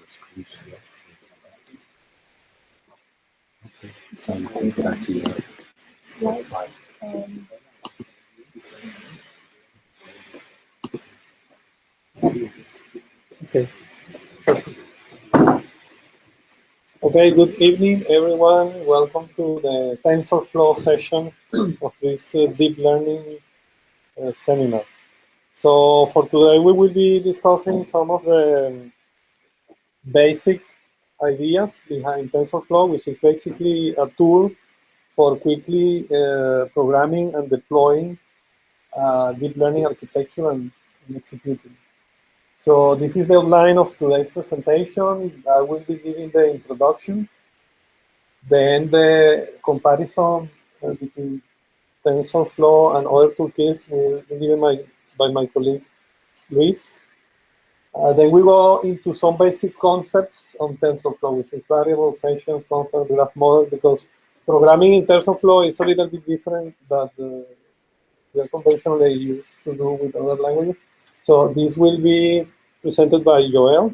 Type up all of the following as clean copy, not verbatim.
screen share. Okay, so I'm going back to your slide. Okay. Okay, good evening, everyone. Welcome to the Tensorflow session of this deep learning seminar. So for today, we will be discussing some of the basic ideas behind TensorFlow, which is basically a tool for quickly programming and deploying deep learning architecture and executing. So this is the outline of today's presentation. I will be giving the introduction, then the comparison between TensorFlow and other toolkits will be given by my colleague Luis. Then we go into some basic concepts on TensorFlow, which is variable, sessions, concept, graph model, because programming in TensorFlow is a little bit different than the conventionally used to do with other languages. So this will be presented by Joel.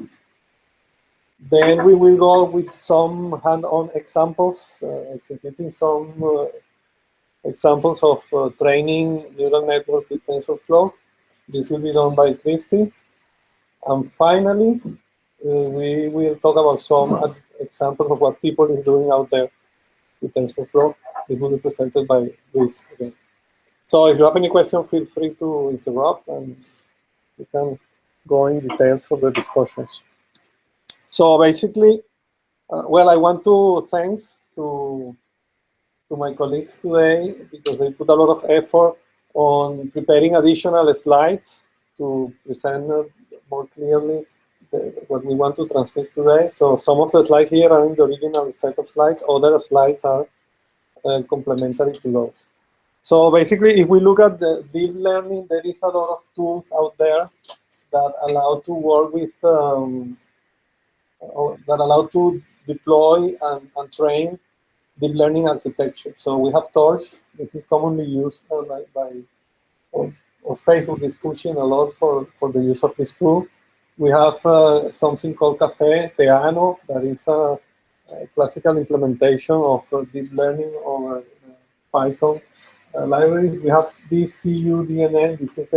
Then we will go with some hand-on examples, executing some examples of training neural networks with TensorFlow. This will be done by Kristin. And finally, we will talk about some examples of what people is doing out there with TensorFlow. This will be presented by Luis again. So if you have any questions, feel free to interrupt and we can go in details for the discussions. So basically, well, I want to thank to my colleagues today because they put a lot of effort on preparing additional slides to present more clearly what we want to transmit today. So some of the slides here are in the original set of slides. Other slides are complementary to those. So basically, if we look at the deep learning, there is a lot of tools out there that allow to work with, that allow to deploy and train deep learning architecture. So we have Torch. This is commonly used or Facebook is pushing a lot for the use of this tool. We have something called Café Teano, that is a classical implementation of deep learning over Python libraries. We have this CUDNN. This is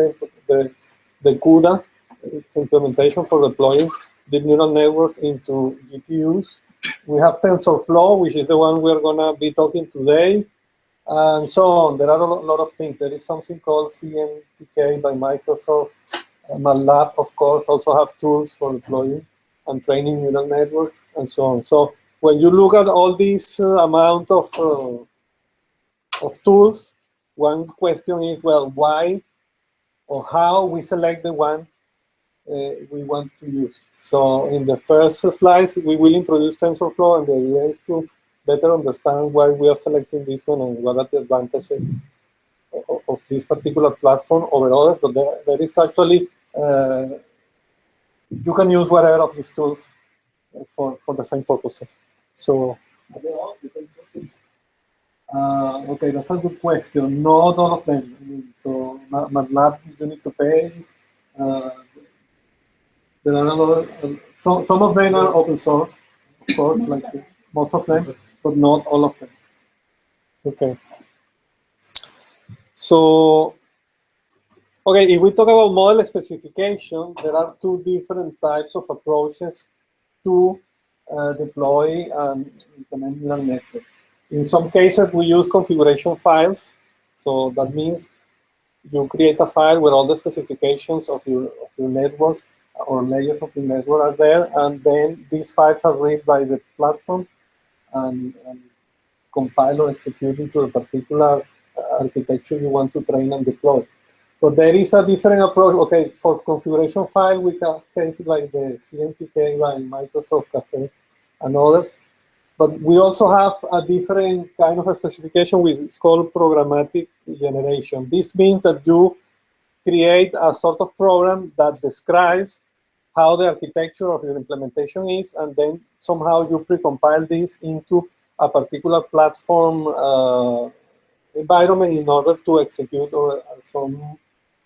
the CUDA implementation for deploying deep neural networks into GPUs. We have TensorFlow, which is the one we're going to be talking today, and so on. There are a lot of things. There is something called CMTK by Microsoft. MATLAB, of course, also have tools for deploying and training neural networks, and so on. So when you look at all this amount of tools, one question is, well, why or how we select the one we want to use. So in the first slides, we will introduce TensorFlow, and the idea is to better understand why we are selecting this one and what are the advantages of this particular platform over others. But there is actually, you can use whatever of these tools for the same purposes. So, okay, that's a good question. Not all of them. I mean, so MATLAB, you need to pay. There are a lot of, some of them are open source, of course, like most of them, but not all of them. Okay. So, okay, if we talk about model specification, there are two different types of approaches to deploy and implement neural networks. In some cases, we use configuration files. So that means you create a file where all the specifications of your network or layers of the network are there, and then these files are read by the platform and compile or execute into a particular architecture you want to train and deploy. But there is a different approach. Okay, for configuration file, we can case like the CMTK by Microsoft Café and others. But we also have a different kind of a specification which is called programmatic generation. This means that you create a sort of program that describes how the architecture of your implementation is, and then somehow you precompile this into a particular platform environment in order to execute some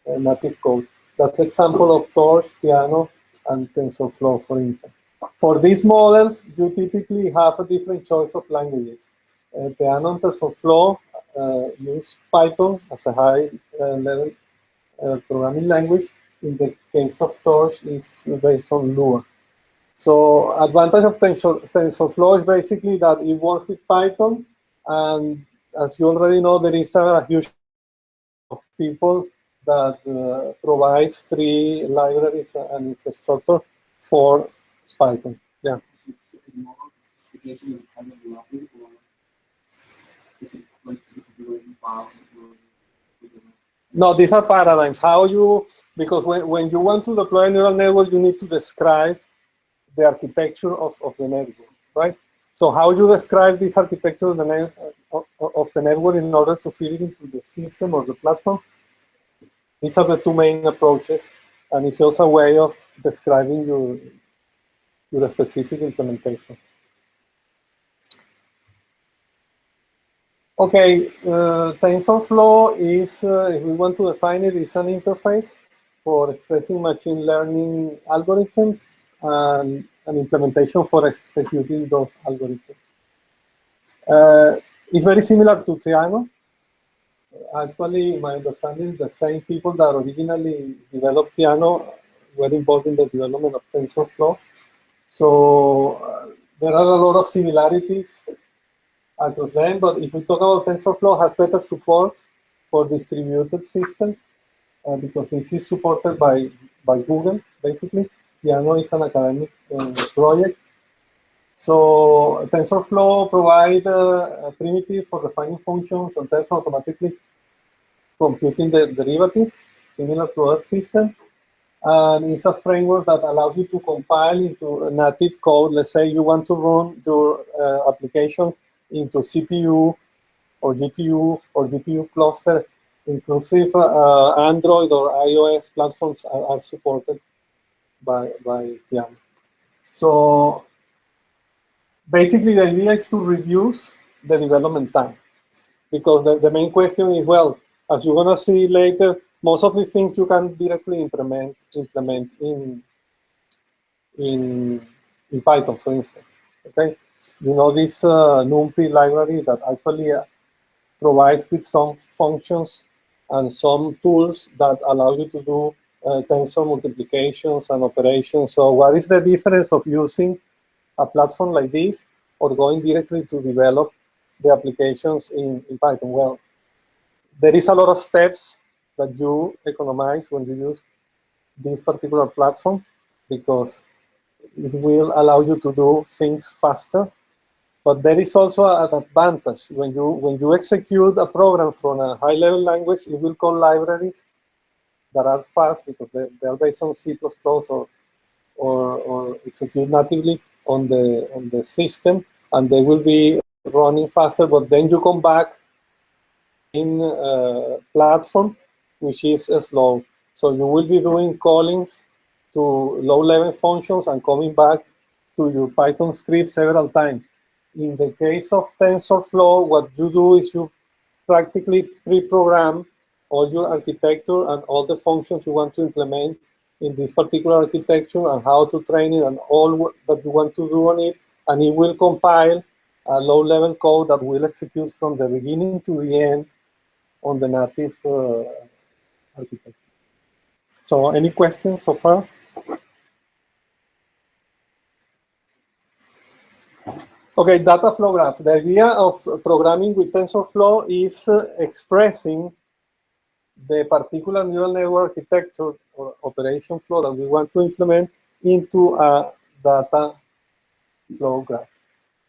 native code. That's the example of Torch, Piano, and TensorFlow, for instance. For these models, you typically have a different choice of languages. Theano and Tensorflow use Python as a high-level programming language. In the case of Torch, it's based on Lua. So advantage of TensorFlow is basically that it works with Python, and as you already know, there is a huge of people that provides free libraries and infrastructure for Python. Yeah. No, these are paradigms. How you, because when you want to deploy a neural network, you need to describe the architecture of the network, right? So how you describe this architecture of the network in order to feed it into the system or the platform? These are the two main approaches, and it's also a way of describing your specific implementation. Okay, TensorFlow is, if we want to define it, is an interface for expressing machine learning algorithms and an implementation for executing those algorithms. It's very similar to Theano. Actually, my understanding is the same people that originally developed Theano were involved in the development of TensorFlow. So there are a lot of similarities across them, but if we talk about TensorFlow, has better support for distributed systems because this is supported by Google, basically. Theano is an academic project. So TensorFlow provides primitives for defining functions and therefore automatically computing the derivatives, similar to Earth systems. And it's a framework that allows you to compile into a native code. Let's say you want to run your application into CPU or GPU cluster, inclusive Android or iOS platforms are supported by Theano. So basically, the idea is to reduce the development time, because the main question is, well, as you're gonna see later, most of the things you can directly implement in Python, for instance. Okay, you know this NumPy library that actually provides with some functions and some tools that allow you to do tensor multiplications and operations. So what is the difference of using a platform like this or going directly to develop the applications in Python? Well, there is a lot of steps that you economize when you use this particular platform, because it will allow you to do things faster. But there is also an advantage. When you execute a program from a high-level language, it will call libraries that are fast because they are based on C++ or execute natively on the system, and they will be running faster. But then you come back in platform, which is slow. So you will be doing callings to low-level functions and coming back to your Python script several times. In the case of TensorFlow, what you do is you practically pre-program all your architecture and all the functions you want to implement in this particular architecture and how to train it and all that you want to do on it, and it will compile a low-level code that will execute from the beginning to the end on the native architecture. So any questions so far? Okay, data flow graph. The idea of programming with TensorFlow is expressing the particular neural network architecture or operation flow that we want to implement into a data flow graph.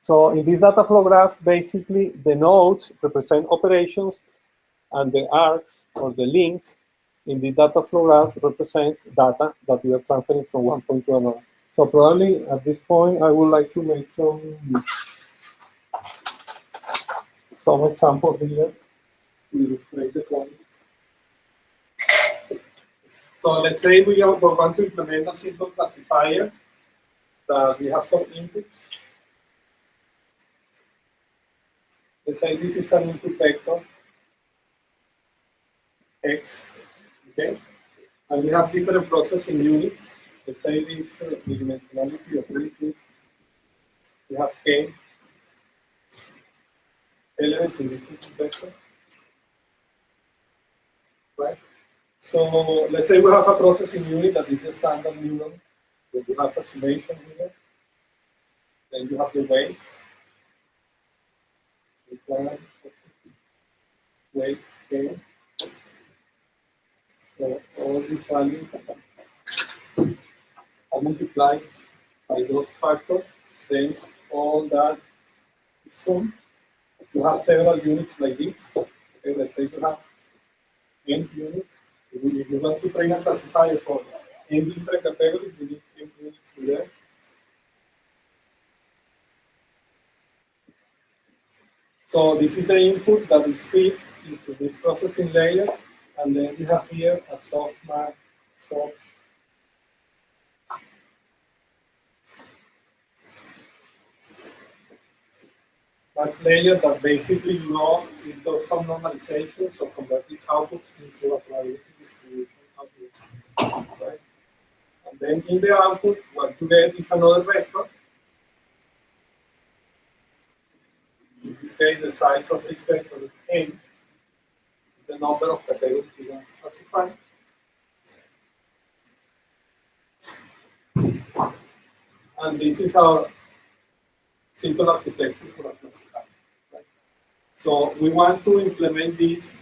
So in this data flow graph, basically the nodes represent operations and the arcs or the links in the data flow graph represents data that we are transferring from one point to another. So probably at this point, I would like to make some examples here to illustrate the point. So let's say we want to implement a simple classifier that we have some inputs. Let's say this is an input vector, X, okay? And we have different processing units, let's say this dimensionality of this is, we have k elements in this input vector, right? So let's say we have a processing unit that is a standard neuron. So you have a summation here. Then you have the weights. Weights, k. So all these values are multiplied by those factors. Then all that is summed. You have several units like this. Okay, let's say you have n units. If you want to train a classifier for n different categories, you need n units to there. So this is the input that is fed into this processing layer, and then we have here a softmax layer that basically, you know, it does some normalization, so convert these outputs into a probability distribution output, right? And then in the output, what you get is another vector. In this case, the size of this vector is n, the number of categories you want to classify. And this is our simple architecture for a classifier. Right? So we want to implement this,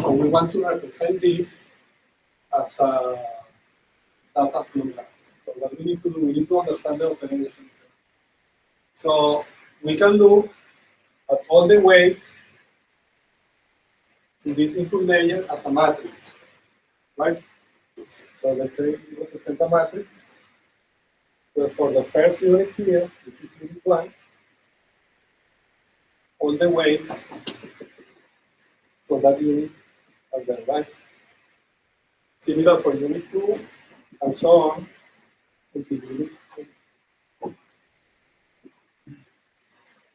or we want to represent this as a data flow graph. So what we need to do, we need to understand the operations. So we can look at all the weights in this input layer as a matrix, right? So let's say we represent a matrix. So for the first unit here, this is unit 1, all the weights for that unit are there, right? Similar for unit 2, and so on until unit 2.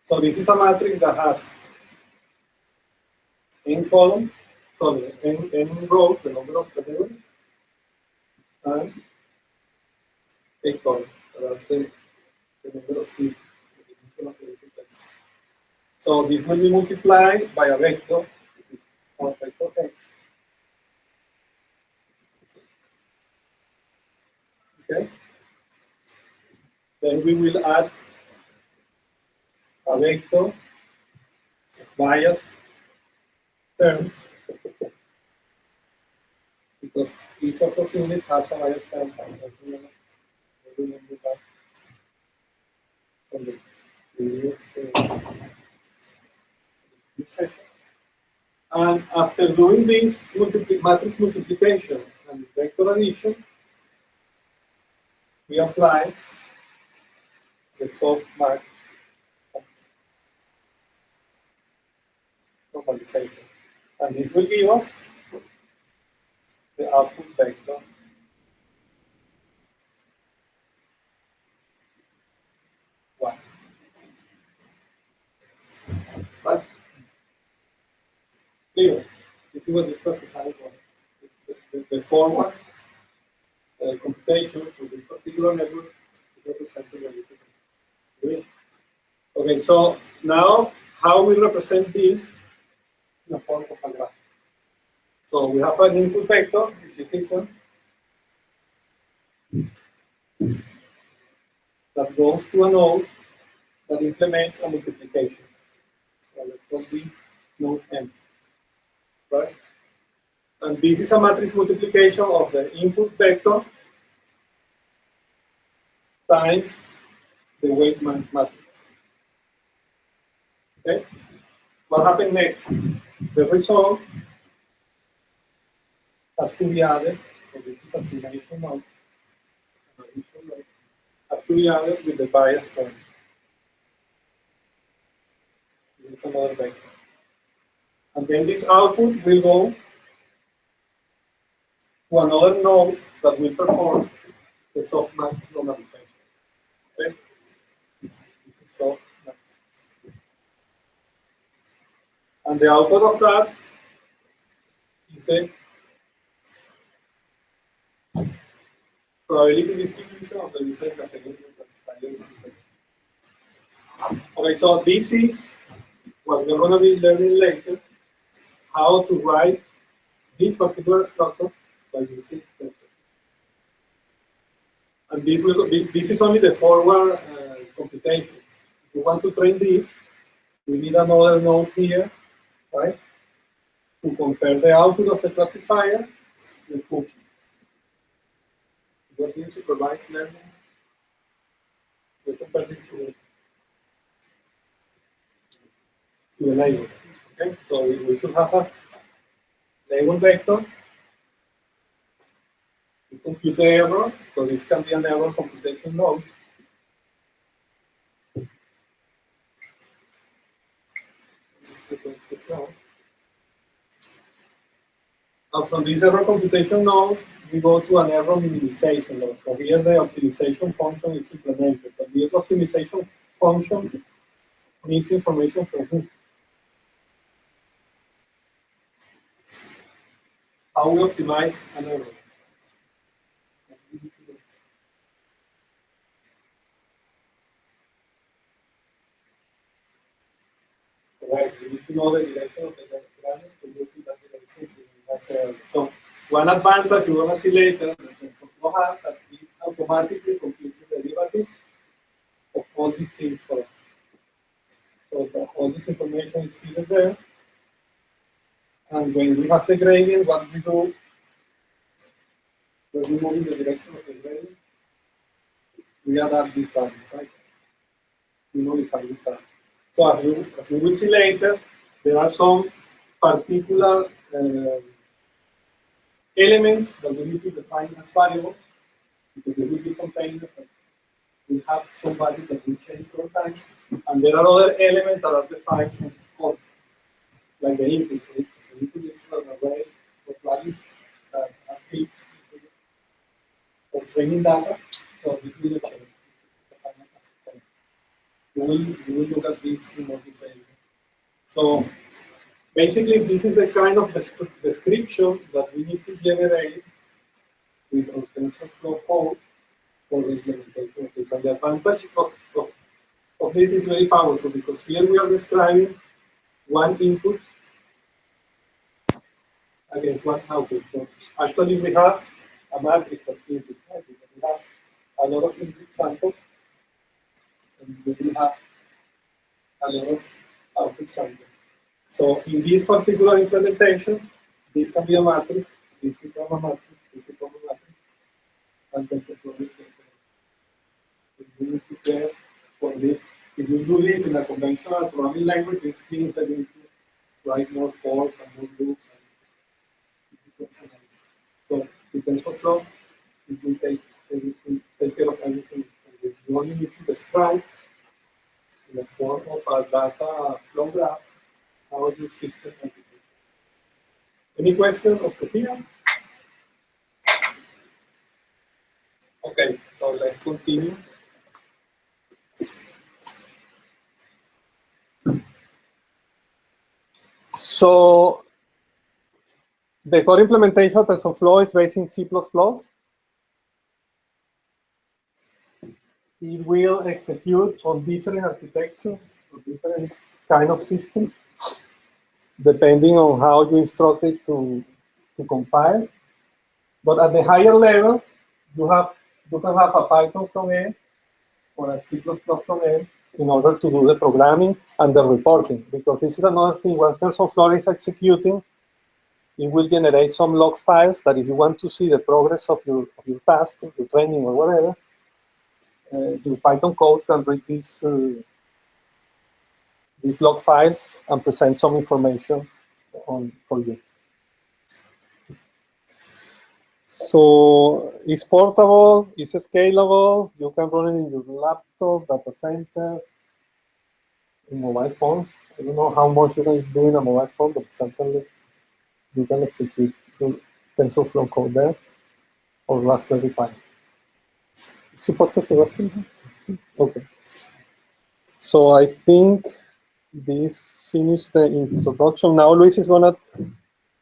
So this is a matrix that has n columns, sorry, n rows, the number of categories, and 8 columns, that's the number of fields. So this will be multiplied by a vector, which is called vector x. Okay? Then we will add a vector of bias terms, because each of those units has a bias term. From the previous session. And after doing this matrix multiplication and vector addition, we apply the softmax normalization. And this will give us the output vector one. Right? Clear. This is what is specified for the forward computation for this particular network is represented by this. Okay, so now how we represent this in the form of a graph. So we have an input vector, which is this one, that goes to a node that implements a multiplication. So let's call this node M. Right? And this is a matrix multiplication of the input vector times the weight matrix. Okay? What happened next? The result has to be added. So this is a summation node. Has to be added with the bias terms. This is another vector. And then this output will go to another node that will perform the softmax normalization. Okay? This is softmax. And the output of that is the probability distribution of the different categories of classifiers. Okay, so this is what we're going to be learning later, how to write this particular structure by using TensorFlow. And this is only the forward computation. If you want to train this, we need another node here, right? To compare the output of the classifier with cookie. We're doing supervised learning. We compare this to the label. Okay, so we should have a label vector. We compute the error, so this can be an error computation node. And from this error computation node, we go to an error minimization node. So here the optimization function is implemented. But this optimization function needs information from who? How we optimize an error. Right, we need to know the direction of the gradient to move in that direction. So one advantage you're going to see later that TensorFlow has that it automatically computes the derivatives of all these things for us. So all this information is filled there. And when we have the gradient, what we do, when we move in the direction of the gradient, we adapt these values, right? We modify this value. So as we will see later, there are some particular elements that we need to define as variables because they will be contained. We have some values that will change over time, and there are other elements that are defined as constants, like the input. The input is an array of values that are fixed for training data, so this will change. You will look at this in more detail. So basically, this is the kind of description that we need to generate with our TensorFlow code for the implementation of this. And the advantage of this is very powerful because here we are describing one input against one output. So actually, we have a matrix of inputs. Right? We have a lot of input samples, and we will have a lot of output samples. So in this particular implementation, this can be a matrix, this becomes a matrix, this becomes a matrix, and TensorFlow is so you need to care for this. If you do this in a conventional programming language, this means that you need to write more force and more loops. So with TensorFlow, it will take care of everything. You only need to describe in the form of a data flow graph how your system can be. Any question up to here? Okay, so let's continue. So the core implementation of TensorFlow is based in C++. It will execute on different architectures, or different kind of systems, depending on how you instruct it to compile. But at the higher level, you can have a Python front end or a C++ front end in order to do the programming and the reporting. Because this is another thing, when TensorFlow is executing, it will generate some log files that if you want to see the progress of your task, your training or whatever, the Python code can read these log files and present some information for you. So it's portable, it's scalable, you can run it in your laptop, data center, in mobile phones. I don't know how much you can do in a mobile phone, but certainly you can execute TensorFlow code there or Raspberry Pi. Supported for Raspberry Pi? Okay. So I think this finished the introduction. Now Luis is going to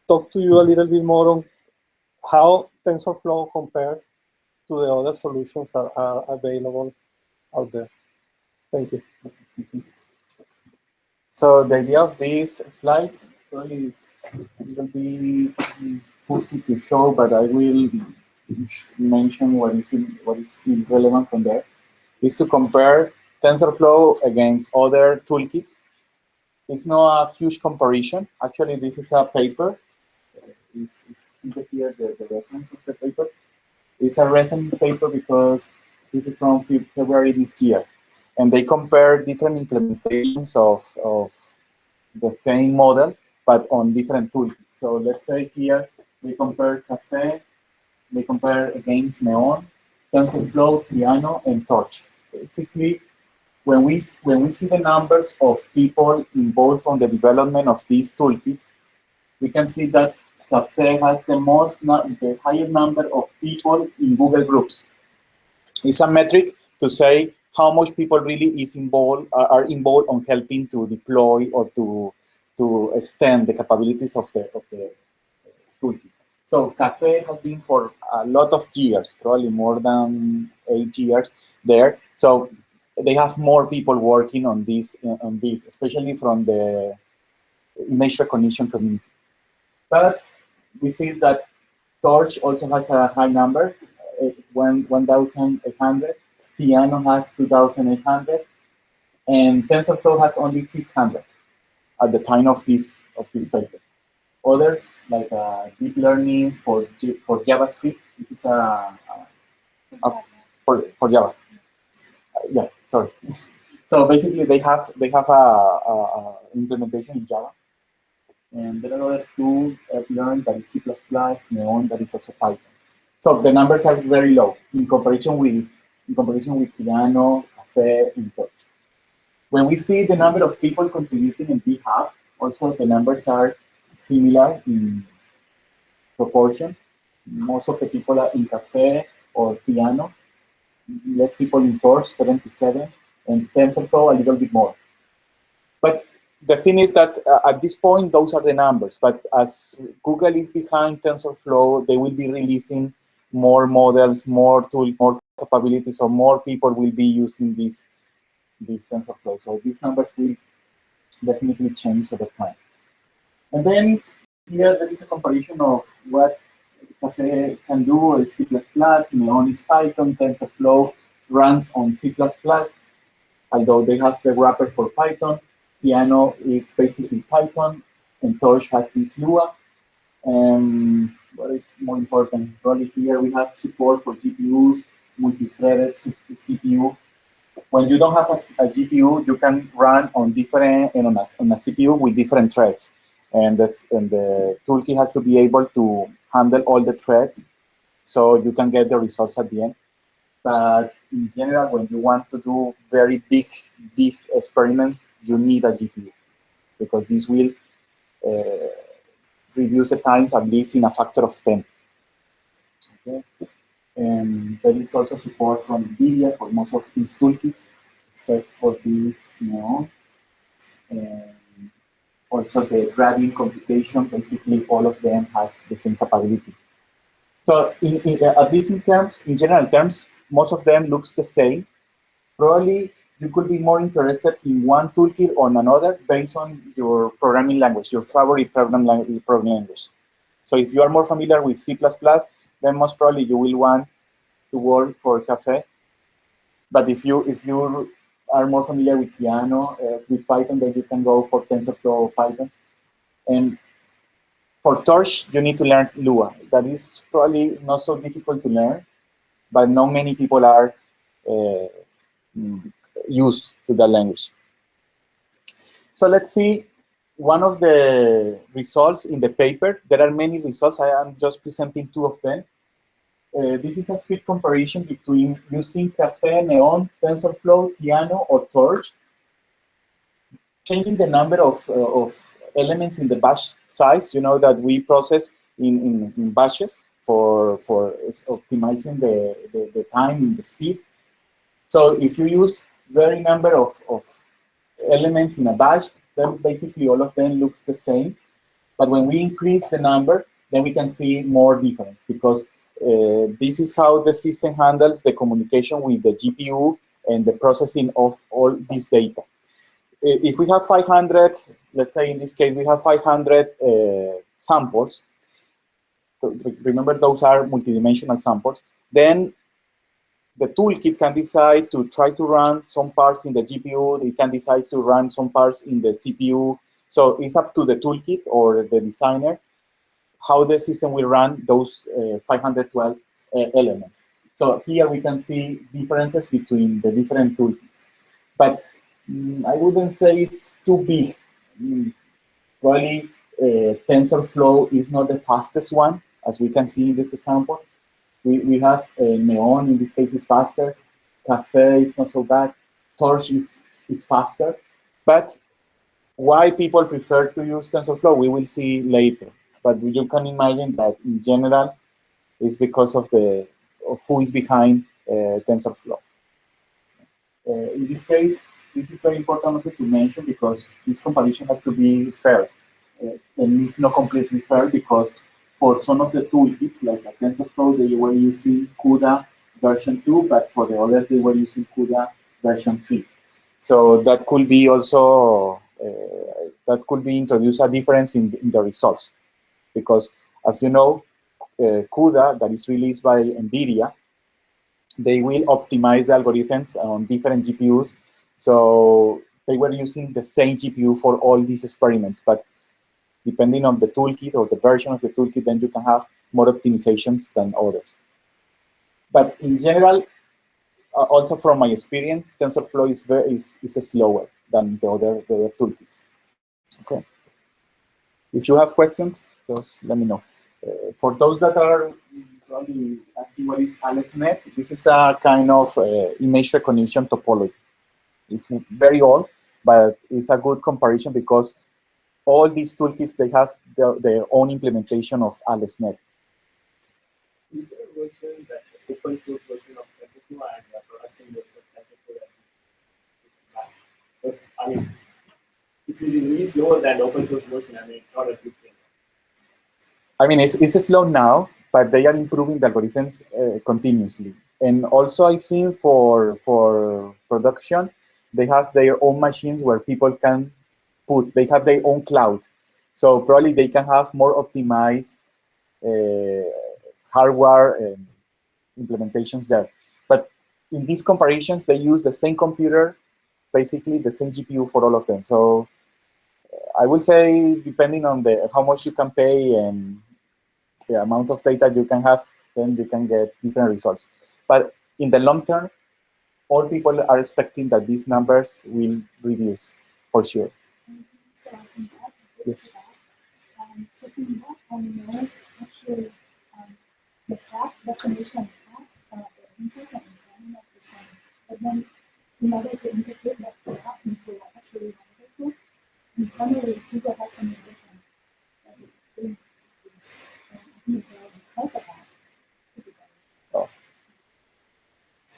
talk to you a little bit more on how TensorFlow compares to the other solutions that are available out there. Thank you. So the idea of this slide probably is will be fussy to show, but I will mention what is relevant from there. Is to compare TensorFlow against other toolkits. It's not a huge comparison. Actually, this is a paper. It's simply here the reference of the paper. It's a recent paper because this is from February this year. And they compare different implementations of the same model, but on different toolkits. So let's say here, we compare Café, they compare against Neon, TensorFlow, Piano, and Torch. Basically, when we see the numbers of people involved from the development of these toolkits, we can see that Café has the higher number of people in Google Groups. It's a metric to say how much people really are involved on helping to deploy or to extend the capabilities of the toolkit. So Café has been for a lot of years, probably more than 8 years there. So they have more people working on this, especially from the image recognition community. But we see that Torch also has a high number, 1,800. Piano has 2,800, and TensorFlow has only 600 at the time of this paper. Others, like deep learning for JavaScript, this is for Java. Yeah, sorry. So basically, they have a implementation in Java, and there are other two learn that is C++, Neon that is also Python. So the numbers are very low in comparison with Piano, Café, and Torch. When we see the number of people contributing in GitHub, also the numbers are similar in proportion. Most of the people are in Café or Piano, less people in Torch, 77, and TensorFlow a little bit more. But the thing is that at this point, those are the numbers. But as Google is behind TensorFlow, they will be releasing more models, more tools, more capabilities, so more people will be using this TensorFlow. So these numbers will definitely change over time. And then here there is a comparison of what Café can do is C++, Neon is Python, TensorFlow runs on C++, although they have the wrapper for Python. Piano is basically Python, and Torch has this Lua. What is more important? Probably here we have support for GPUs, multi-threaded CPU. When you don't have a GPU, you can run on on a CPU with different threads, and the toolkit has to be able to handle all the threads, so you can get the results at the end. But in general, when you want to do very big experiments, you need a GPU, because this will reduce the times at least in a factor of 10. Okay. And there is also support from NVIDIA for most of these toolkits, except for this Neon. And also the gradient computation, basically all of them has the same capability. So at least in general terms, most of them looks the same. Probably you could be more interested in one toolkit or another based on your programming language, your favorite programming language. So if you are more familiar with C++, then most probably you will want to work for Café. But if you are more familiar with Piano, with Python, then you can go for TensorFlow or Python. And for Torch, you need to learn Lua. That is probably not so difficult to learn, but not many people are used to that language. So let's see one of the results in the paper. There are many results. I am just presenting two of them. This is a speed comparison between using Café, Neon, TensorFlow, Piano, or Torch, changing the number of elements in the batch size. You know that we process in batches for optimizing the time and the speed. So if you use very number of elements in a batch, then basically all of them looks the same. But when we increase the number, then we can see more difference, because this is how the system handles the communication with the GPU and the processing of all this data. If we have 500, let's say in this case we have 500 samples, so remember those are multidimensional samples, then the toolkit can decide to try to run some parts in the GPU, it can decide to run some parts in the CPU, so it's up to the toolkit or the designer how the system will run those 512 elements. So here we can see differences between the different toolkits. But I wouldn't say it's too big. Probably TensorFlow is not the fastest one, as we can see in this example. We have Neon, in this case, is faster. Café is not so bad. Torch is faster. But why people prefer to use TensorFlow, we will see later. But you can imagine that in general, it's because of who is behind TensorFlow. In this case, this is very important also to mention because this comparison has to be fair. And it's not completely fair because for some of the toolkits, like at TensorFlow, they were using CUDA version 2, but for the others, they were using CUDA version 3. So that could be also, that could be introduced a difference in the results. Because as you know, CUDA, that is released by NVIDIA, they will optimize the algorithms on different GPUs. So they were using the same GPU for all these experiments, but depending on the toolkit or the version of the toolkit, then you can have more optimizations than others. But in general, also from my experience, TensorFlow is slower than the other toolkits. Okay. If you have questions, just let me know. For those that are probably asking what is AlexNet, this is a kind of image recognition topology. It's very old, but it's a good comparison because all these toolkits, they have their own implementation of AlexNet. Is there a version that open source version of TensorFlow and the production version of TensorFlow? I mean, if it is really slower than the open source version, I mean, it's not a good thing. I mean, it's slow now, but they are improving the algorithms continuously. And also, I think for production, they have their own machines where people can they have their own cloud. So probably they can have more optimized hardware implementations there. But in these comparisons, they use the same computer, basically the same GPU for all of them. So I will say, depending on how much you can pay and the amount of data you can have, then you can get different results. But in the long term, all people are expecting that these numbers will reduce for sure. So I can add Yes. so from that, I know actually the path definition path, the insertion and timing of the same. But then in order to integrate that path into actually one internally, people have something different that we think is because of that. Oh.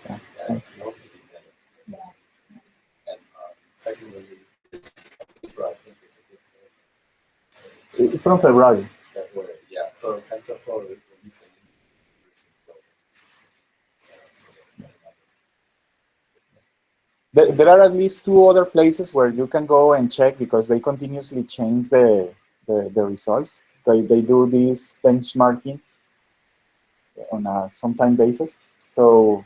Yeah. It's not to be better. Yeah. And secondly, I think It's from February. February, yeah. So TensorFlow released a new version. There are at least 2 other places where you can go and check because they continuously change the results. They do this benchmarking on a sometime basis. So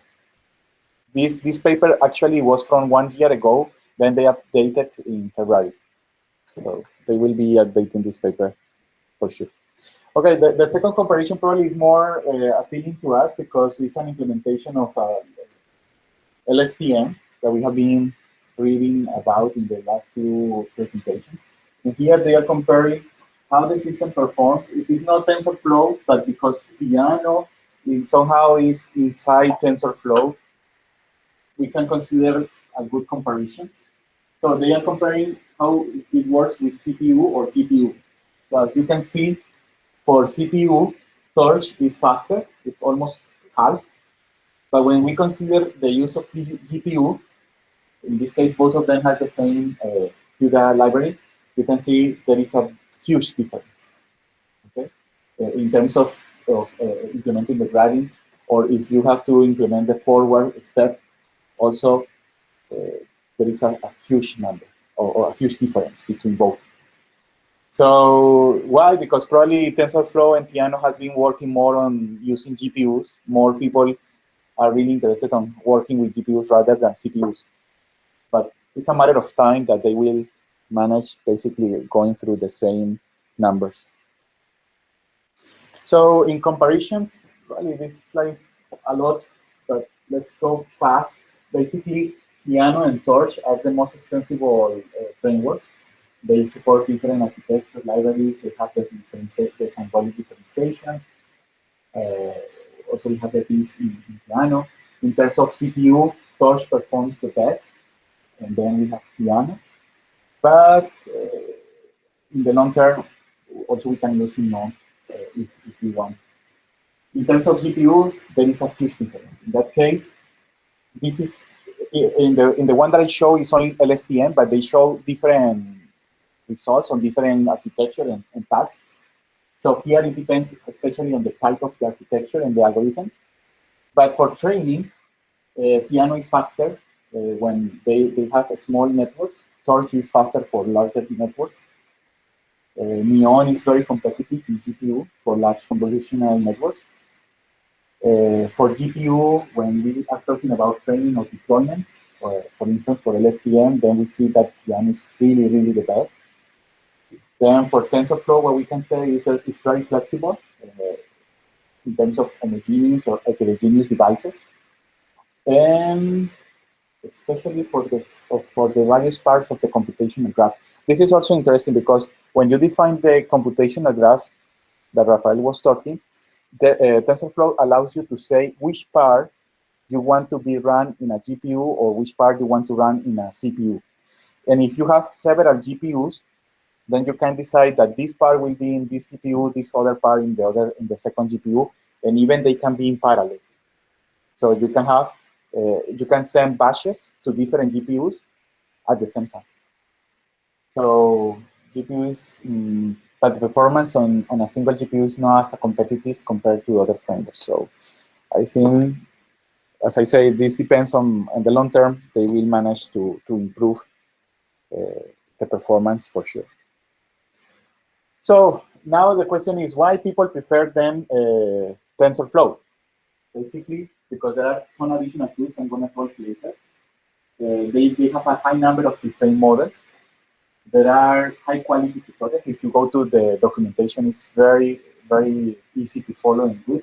this paper actually was from 1 year ago. Then they updated in February. So they will be updating this paper for sure. Okay, the second comparison probably is more appealing to us because it's an implementation of LSTM that we have been reading about in the last few presentations. And here they are comparing how the system performs. It is not TensorFlow, but because Piano somehow is inside TensorFlow, we can consider a good comparison. So they are comparing how it works with CPU or GPU. So as you can see, for CPU, Torch is faster. It's almost half. But when we consider the use of the GPU, in this case, both of them has the same CUDA library, you can see there is a huge difference. Okay, in terms of implementing the grading, or if you have to implement the forward step, also there is a huge number or a huge difference between both. So why? Because probably TensorFlow and Theano has been working more on using GPUs. More people are really interested on working with GPUs rather than CPUs. But it's a matter of time that they will manage basically going through the same numbers. So in comparisons, really this slides a lot, but let's go fast. Basically, Theano and Torch are the most extensible frameworks. They support different architecture libraries. They have the symbolic differentiation. Also, we have the things in Theano. In terms of CPU, Torch performs the best, and then we have Theano. But in the long term, also we can use Nguyen if we want. In terms of GPU, there is a huge difference. In that case, this is in the one that I show is only LSTM, but they show different results on different architecture and tasks. So here it depends especially on the type of the architecture and the algorithm. But for training, Theano is faster when they have small networks. Torch is faster for larger networks. Nguyen is very competitive in GPU for large convolutional networks. For GPU, when we are talking about training or deployment, for instance, for LSTM, then we see that Nguyen is really, really the best. Then for TensorFlow, what we can say is that it's very flexible in terms of homogeneous or heterogeneous devices. And especially for the various parts of the computational graph. This is also interesting because when you define the computational graph that Rafael was talking, the TensorFlow allows you to say which part you want to be run in a GPU or which part you want to run in a CPU. And if you have several GPUs, then you can decide that this part will be in this CPU, this other part in the second GPU, and even they can be in parallel. So you can have you can send batches to different GPUs at the same time. So GPUs, but the performance on a single GPU is not as competitive compared to other frameworks. So I think, as I say, this depends on the long term, they will manage to improve the performance for sure. So now the question is why people prefer then TensorFlow? Basically, because there are some additional tools I'm going to talk later. They have a high number of pre-trained models. There are high-quality tutorials. If you go to the documentation, it's very, very easy to follow and good.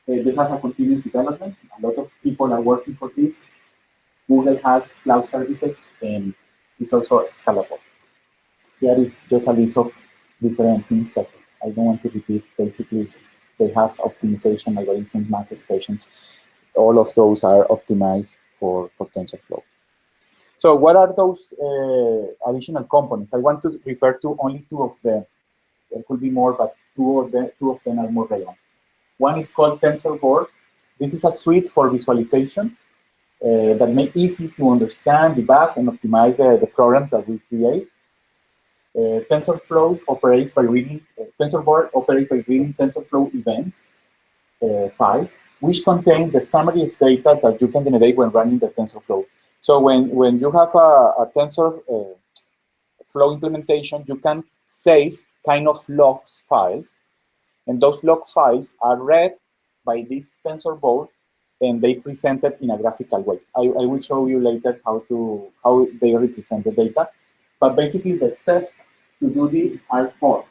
They have a continuous development. A lot of people are working for this. Google has cloud services, and it's also scalable. Here is just a list of different things that I don't want to repeat. Basically, they have optimization algorithms, math expressions. All of those are optimized for TensorFlow. So what are those additional components? I want to refer to only two of them. There could be more, but two of them are more relevant. One is called TensorBoard. This is a suite for visualization that make it easy to understand, debug, and optimize the programs that we create. TensorFlow operates by reading, TensorBoard operates by reading TensorFlow events files, which contain the summary of data that you can generate when running the TensorFlow. So when you have a TensorFlow implementation, you can save kind of logs files, and those log files are read by this TensorBoard, and they present it in a graphical way. I will show you later how they represent the data. But basically, the steps to do this are four.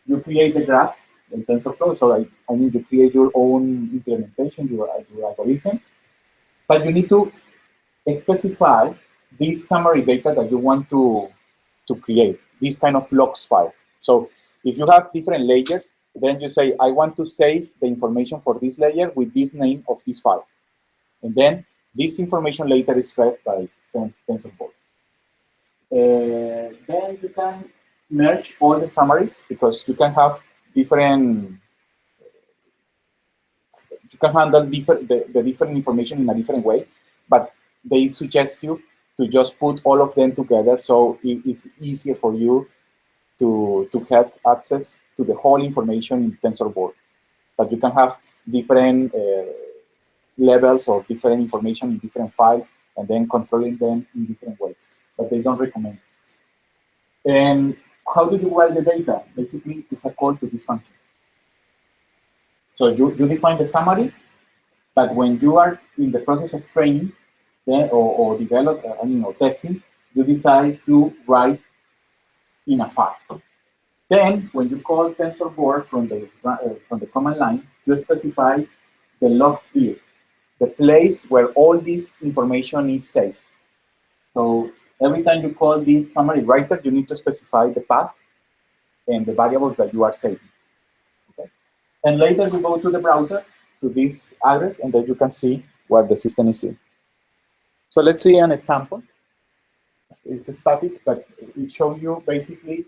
You create a graph in TensorFlow, so I need to create your own implementation, your algorithm. But you need to specify this summary data that you want to create, these kind of logs files. So if you have different layers, then you say, I want to save the information for this layer with this name of this file. And then this information later is read by TensorBoard. Then you can merge all the summaries because you can have different, you can handle the different information in a different way, but they suggest you to just put all of them together so it is easier for you to have access to the whole information in TensorBoard. but you can have different levels or different information in different files, and then controlling them in different ways. But they don't recommend it. And how do you write the data? Basically, it's a call to this function. So you define the summary, but when you are in the process of training, then, or develop, testing, you decide to write in a file. Then, when you call TensorBoard from the command line, you specify the log here, the place where all this information is saved. So every time you call this summary writer, you need to specify the path and the variables that you are saving. Okay? And later you go to the browser, to this address, and then you can see what the system is doing. So let's see an example. It's static, but it shows you basically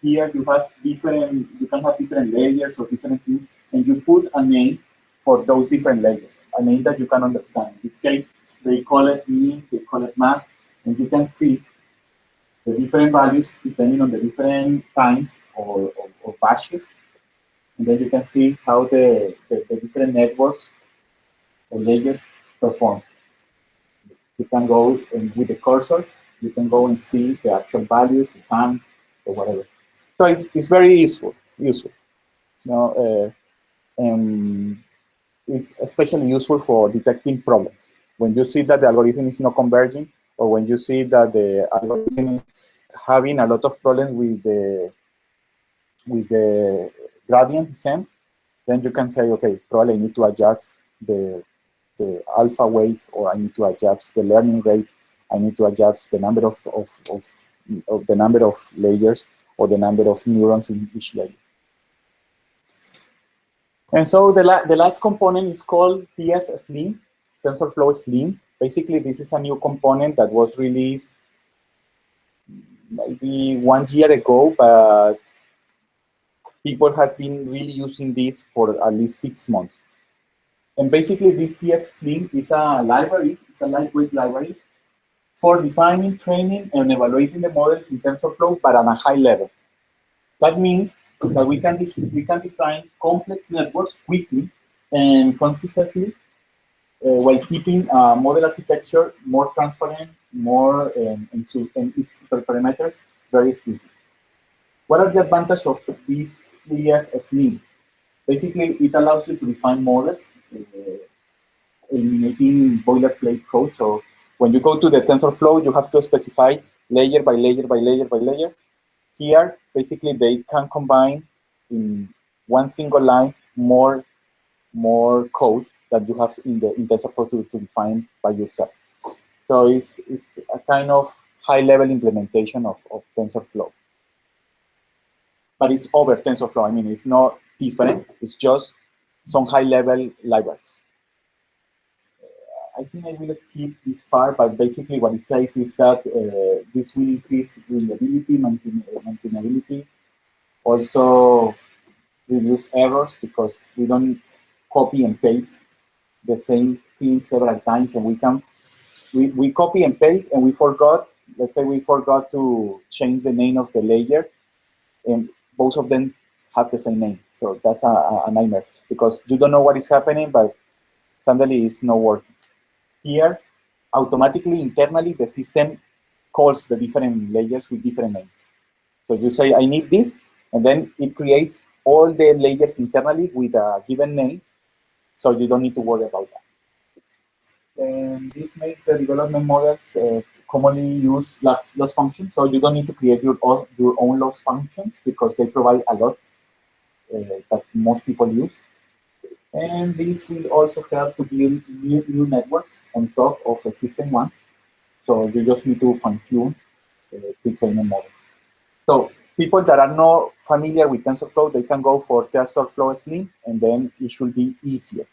here you have different, you can have different layers or different things, and you put a name for those different layers, a name that you can understand. In this case, they call it mean, they call it mass, and you can see the different values depending on the different times or batches. And then you can see how the different networks or layers perform. You can go with the cursor, you can go and see the actual values, the time, or whatever. So it's very useful. It's especially useful for detecting problems. When you see that the algorithm is not converging, or when you see that the algorithm is having a lot of problems with the gradient descent, then you can say, okay, probably I need to adjust the alpha weight, or I need to adjust the learning rate. I need to adjust the number of the number of layers, or the number of neurons in each layer. And so the last component is called TF Slim, TensorFlow Slim. Basically, this is a new component that was released maybe 1 year ago, but people has been really using this for at least 6 months. And basically, this TF Slim is a library, it's a lightweight library for defining, training, and evaluating the models in TensorFlow, but on a high level. That means that we can define complex networks quickly and consistently, while keeping model architecture more transparent, more and its parameters very explicit. What are the advantages of this TF Slim? Basically, it allows you to define models, eliminating boilerplate code. So when you go to the TensorFlow, you have to specify layer by layer by layer by layer. Here, basically, they can combine in one single line more code that you have in TensorFlow to define by yourself. So it's a kind of high-level implementation of TensorFlow. But it's over TensorFlow. I mean, it's not different. It's just some high-level libraries. I think I will skip this part, but basically what it says is that this will increase reliability, maintainability, also reduce errors, because we don't copy and paste the same thing several times, and we copy and paste, and we forgot, let's say we forgot to change the name of the layer, and both of them have the same name. So that's a nightmare, because you don't know what is happening, but suddenly it's not working. Here, automatically, internally, the system calls the different layers with different names. So you say, I need this, and then it creates all the layers internally with a given name, so you don't need to worry about that. And this makes the development models commonly use loss functions, so you don't need to create your own loss functions, because they provide a lot that most people use. And this will also help to build new networks on top of existing ones. So you just need to fine-tune pre-training models. So people that are not familiar with TensorFlow, they can go for TensorFlow Slim, and then it should be easier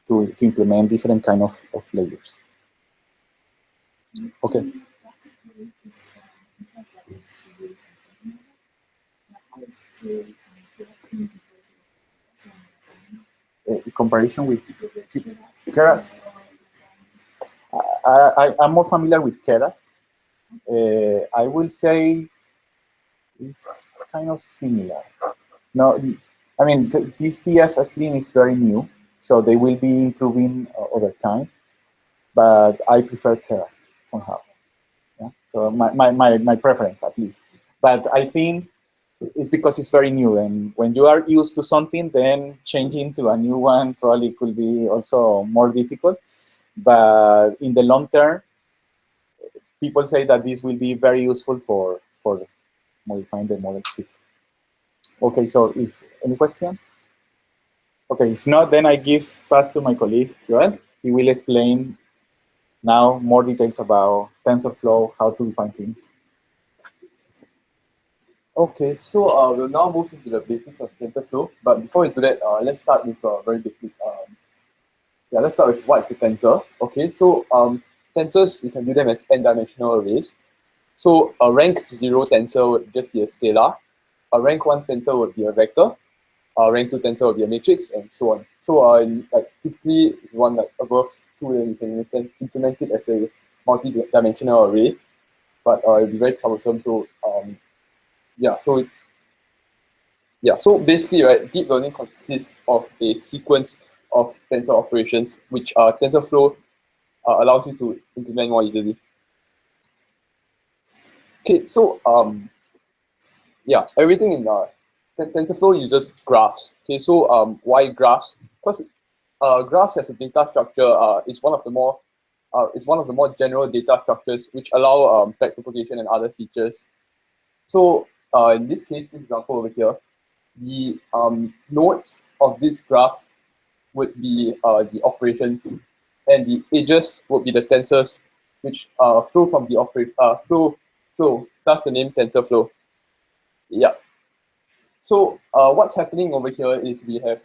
to implement different kind of layers. Okay. In comparison with Keras, I'm more familiar with Keras. I will say it's kind of similar. No, I mean, this TF-SLIN is very new, so they will be improving over time. But I prefer Keras somehow. Yeah? So my preference, at least. But I think it's because it's very new, and when you are used to something, then changing to a new one probably could be also more difficult. But in the long term, people say that this will be very useful for modifying the Model 6. Okay, so if any question? Okay, if not, then I give pass to my colleague, Joel. He will explain now more details about TensorFlow, how to define things. Okay, so we'll now move into the basics of TensorFlow. But before we do that, let's start with a very basic. Let's start with what's a tensor. Okay, so tensors, you can view them as n-dimensional arrays. So a rank 0 tensor would just be a scalar. A rank 1 tensor would be a vector. A rank 2 tensor would be a matrix, and so on. So like typically, if you want like above 2, then you can implement it as a multi-dimensional array. But it'll be very troublesome. So so basically, right, deep learning consists of a sequence of tensor operations, which TensorFlow allows you to implement more easily. Okay, so everything in TensorFlow uses graphs. Okay, so why graphs? Because graphs as a data structure is one of the more general data structures which allow backpropagation and other features. So in this case, this example over here, the nodes of this graph would be the operations, and the edges would be the tensors, which flow from the flow. That's the name TensorFlow. Yeah. So what's happening over here is we have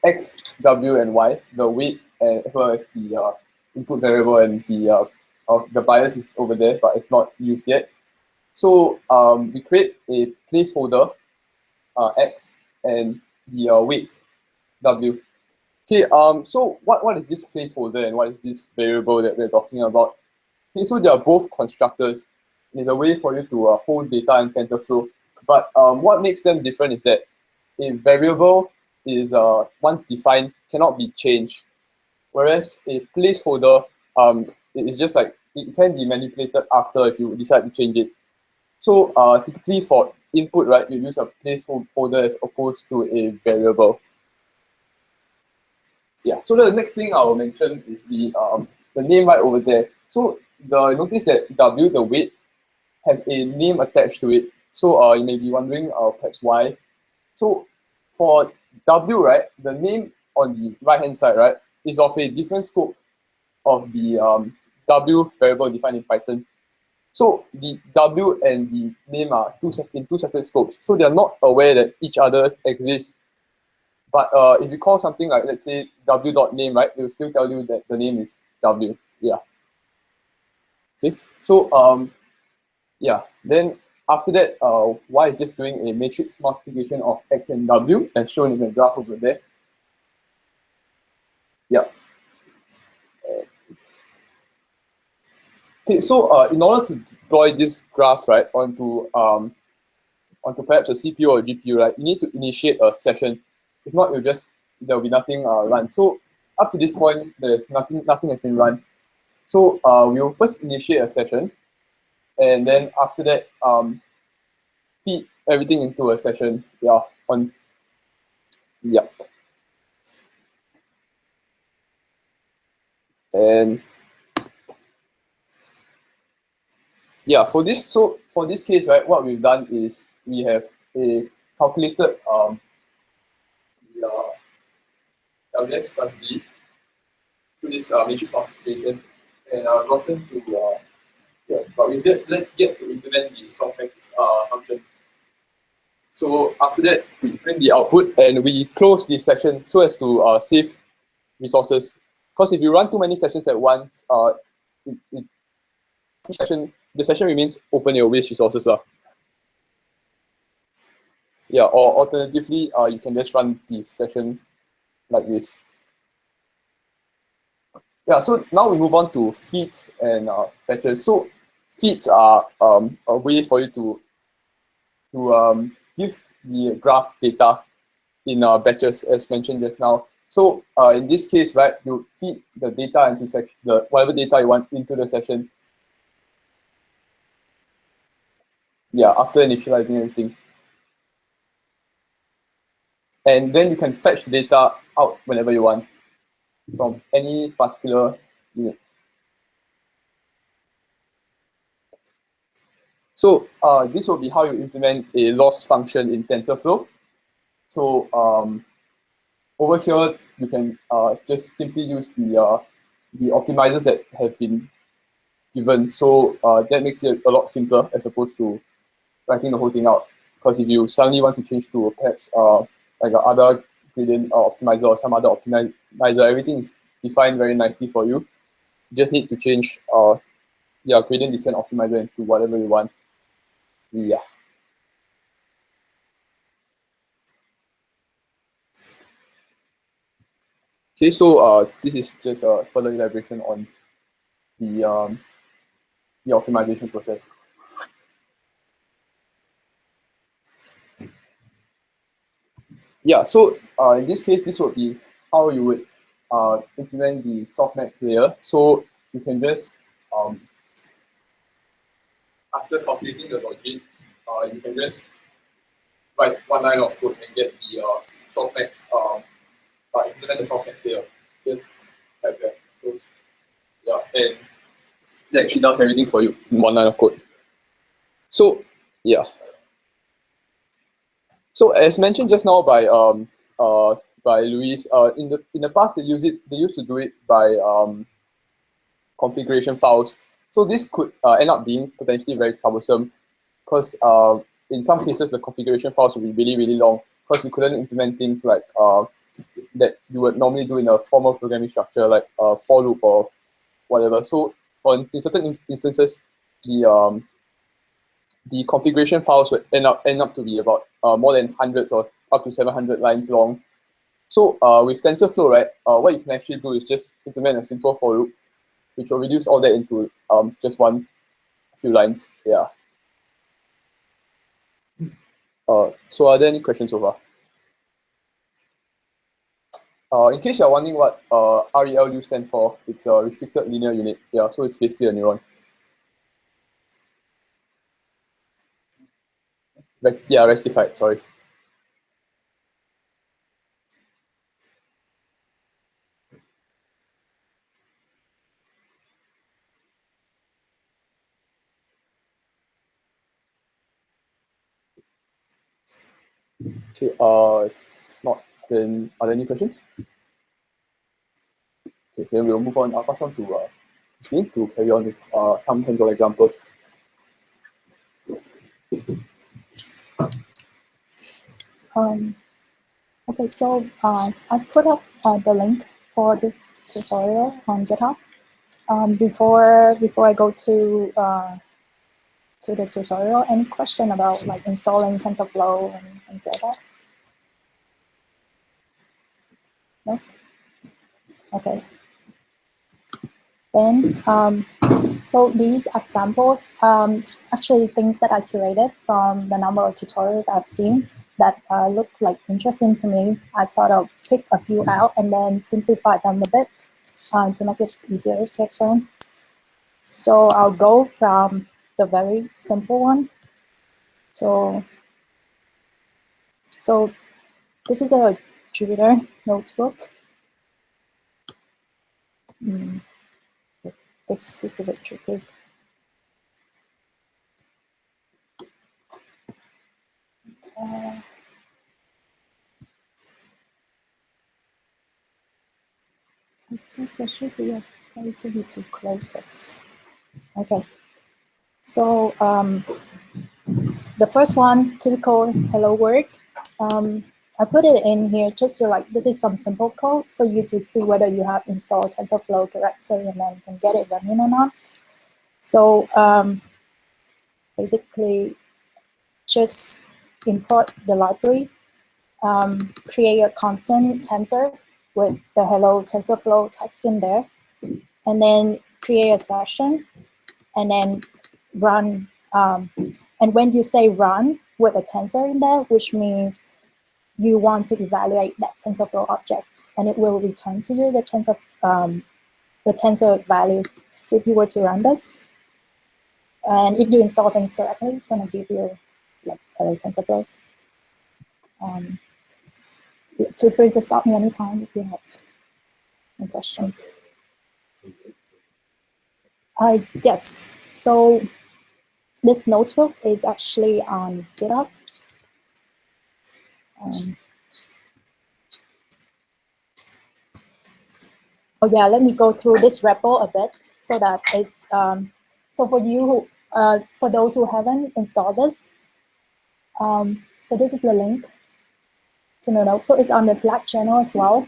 x, w, and y, the weight, as well as the input variable, and the bias is over there, but it's not used yet. So we create a placeholder x and the weight w. Okay. So what is this placeholder and what is this variable that we're talking about? Okay. So they are both constructors. It's a way for you to hold data in TensorFlow. But what makes them different is that a variable is once defined cannot be changed, whereas a placeholder it is just like it can be manipulated after if you decide to change it. So typically for input, right, you use a placeholder as opposed to a variable. Yeah. So the next thing I will mention is the name right over there. So notice that W, the weight, has a name attached to it. So you may be wondering perhaps why. So for W, right, the name on the right hand side, right, is of a different scope of the W variable defined in Python. So the W and the name are in two separate scopes. So they are not aware that each other exists. But if you call something like, let's say, w.name, right, it will still tell you that the name is W. Yeah. Okay. So then after that, y is just doing a matrix multiplication of x and w, as shown in the graph over there. Yeah. Okay, so in order to deploy this graph, right, onto perhaps a CPU or a GPU, right, you need to initiate a session. If not, there will be nothing run. So up to this point, there's nothing has been run. So we'll first initiate a session, and then after that, feed everything into a session. And for this case, right, what we've done is we have a calculated Wx plus b through this matrix multiplication, and gotten to but we yet to implement the solvex function. So after that, we print the output and we close the session so as to save resources. Because if you run too many sessions at once, the session remains open, it will waste resources. Yeah, or alternatively, you can just run the session like this. Yeah, so now we move on to feeds and fetches. So feeds are a way for you to give the graph data in batches, as mentioned just now. So in this case, right, you feed the data into whatever data you want into the session. Yeah, after initializing everything. And then you can fetch the data out whenever you want from any particular unit. So this will be how you implement a loss function in TensorFlow. So over here, you can just simply use the optimizers that have been given. So that makes it a lot simpler as opposed to writing the whole thing out. Because if you suddenly want to change to perhaps like other gradient optimizer or some other optimizer, everything is defined very nicely for you. You just need to change gradient descent optimizer into whatever you want. Yeah. Okay, so this is just a further elaboration on the optimization process. Yeah, so in this case, this would be how you would implement the softmax layer. So you can just, after calculating the logic, you can just write one line of code and get the softmax, implement the softmax layer. Just like that. So, yeah, and that actually does everything for you in one line of code. So, yeah. So as mentioned just now by Luis, in the past they used to do it by configuration files. So this could end up being potentially very troublesome because in some cases the configuration files will be really, really long because you couldn't implement things like that you would normally do in a formal programming structure like a for loop or whatever. So in certain instances, the configuration files would end up to be about more than hundreds or up to 700 lines long. So with TensorFlow, right, what you can actually do is just implement a simple for loop, which will reduce all that into just few lines. Yeah. So are there any questions so far? In case you're wondering what RELU stands for, it's a restricted linear unit. Yeah, so it's basically a neuron. Yeah, rectified, sorry. Okay, if not, then are there any questions? Okay, then we'll move on. I'll pass on to Kristin to carry on with some hands-on examples. Okay, so I put up the link for this tutorial on GitHub. Before I go to the tutorial, any question about like installing TensorFlow and things like that? No? Okay. Then, so these examples, actually things that I curated from the number of tutorials I've seen that look like interesting to me. I sort of pick a few out and then simplify them a bit to make it easier to explain. So I'll go from the very simple one. So this is a Jupyter notebook. This is a bit tricky. I guess there should be a place to close this. Okay. So the first one, typical hello world. I put it in here just to like, this is some simple code for you to see whether you have installed TensorFlow correctly and then you can get it running or not. So basically just import the library, create a constant tensor with the hello TensorFlow text in there, and then create a session and then run. And when you say run, with a tensor in there, which means you want to evaluate that TensorFlow object, and it will return to you the tensor value. So if you were to run this, and if you install things correctly, it's going to give you like a TensorFlow. Feel free to stop me anytime if you have any questions. Yes, so this notebook is actually on GitHub. Oh yeah, let me go through this repo a bit so that it's, so for you, for those who haven't installed this, so this is the link to the note. So it's on the Slack channel as well.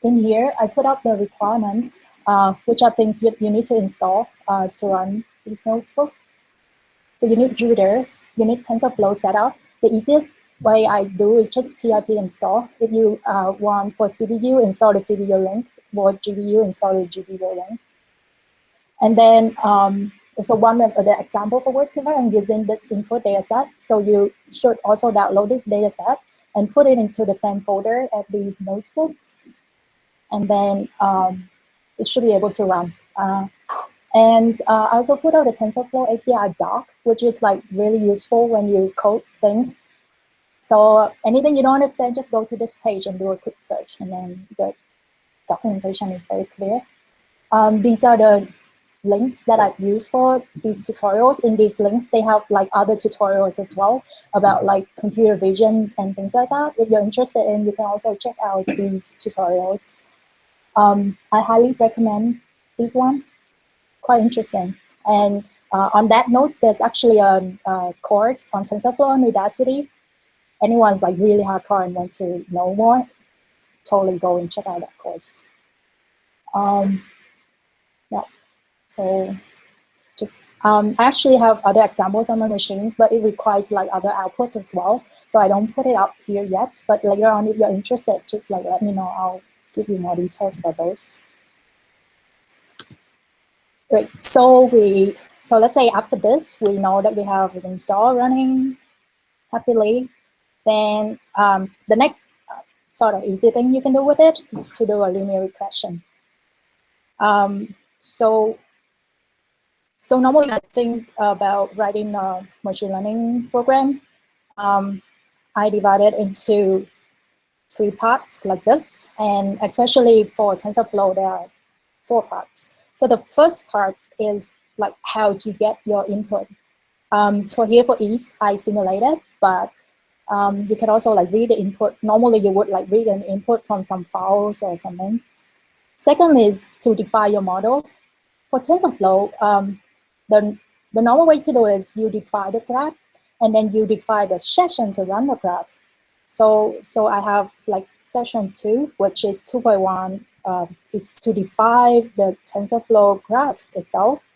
In here, I put up the requirements, which are things you need to install to run these notebooks. So you need Jupyter, you need TensorFlow setup. The easiest way I do is just pip install. If you want for CPU, install the CPU link. For GPU, install the GPU link. And then, so one of the example for Worktuber, I'm using this input dataset. So you should also download this dataset and put it into the same folder as these notebooks. And then it should be able to run. And I also put out the TensorFlow API doc, which is like really useful when you code things. So anything you don't understand, just go to this page and do a quick search, and then the documentation is very clear. These are the links that I've used for these tutorials. In these links, they have like other tutorials as well about like computer visions and things like that. If you're interested in, you can also check out these tutorials. I highly recommend this one. Quite interesting. And on that note, there's actually a course on TensorFlow and Udacity. Anyone's like really hardcore and want to know more, totally go and check out that course. Yeah, so just, I actually have other examples on my machines, but it requires like other outputs as well. So I don't put it up here yet, but later on, if you're interested, just like let me know. I'll give you more details about those. Great, so let's say after this, we know that we have an install running happily. Then the next sort of easy thing you can do with it is to do a linear regression. So normally I think about writing a machine learning program. I divide it into 3 parts like this, and especially for TensorFlow, there are 4 parts. So the first part is like how to get your input. For ease, I simulated, but you can also like read the input. Normally you would like read an input from some files or something. Second is to define your model. For TensorFlow, the normal way to do it is you define the graph, and then you define the session to run the graph. So I have like session 2, which is 2.1, is to define the TensorFlow graph itself.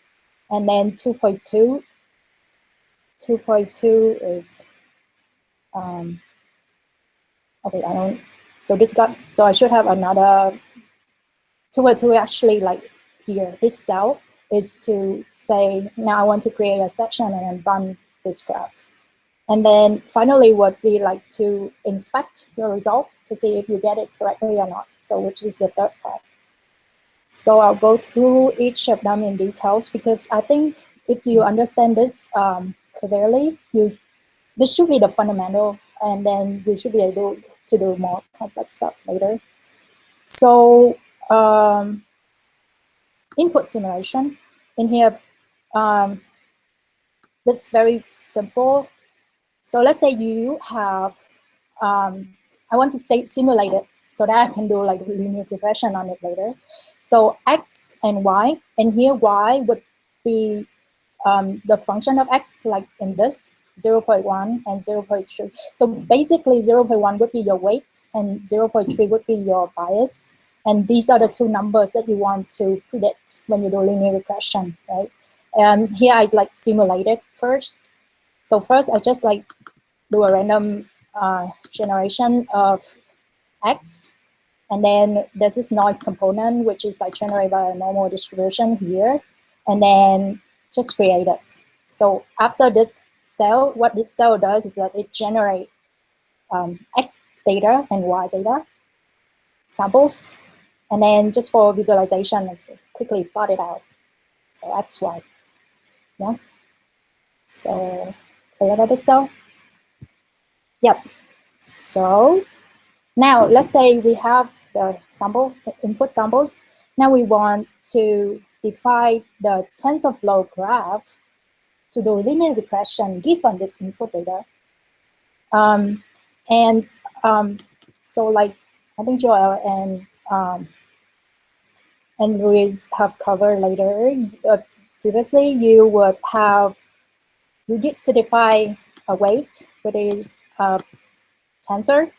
And then 2.2 is, okay, I don't, so I should have another 2.2 actually like here. This cell is to say, now I want to create a section and then run this graph. And then finally would be like to inspect your result to see if you get it correctly or not. So which is the third part. So I'll go through each of them in details, because I think if you understand this clearly, this should be the fundamental, and then you should be able to do more complex stuff later. So input simulation in here, this is very simple. So let's say you have, I want to say simulate it so that I can do like linear regression on it later. So x and y, and here y would be the function of x, like in this 0.1 and 0.3. So basically 0.1 would be your weight and 0.3 would be your bias. And these are the 2 numbers that you want to predict when you do linear regression, right? Here I like simulate it first. So first I just like do a random generation of x, and then there's this noise component which is like generated by a normal distribution here, and then just create this. So after this cell, what this cell does is that it generates X data and Y data samples. And then just for visualization, let's quickly plot it out. So X, Y. Yeah. So clear about the cell. Yep. So now let's say we have the sample, the input samples. Now we want to define the TensorFlow graph to do linear regression given this input data. So like I think Joel and Luis have covered later. Previously, you would have, you get to define a weight, which is a tensor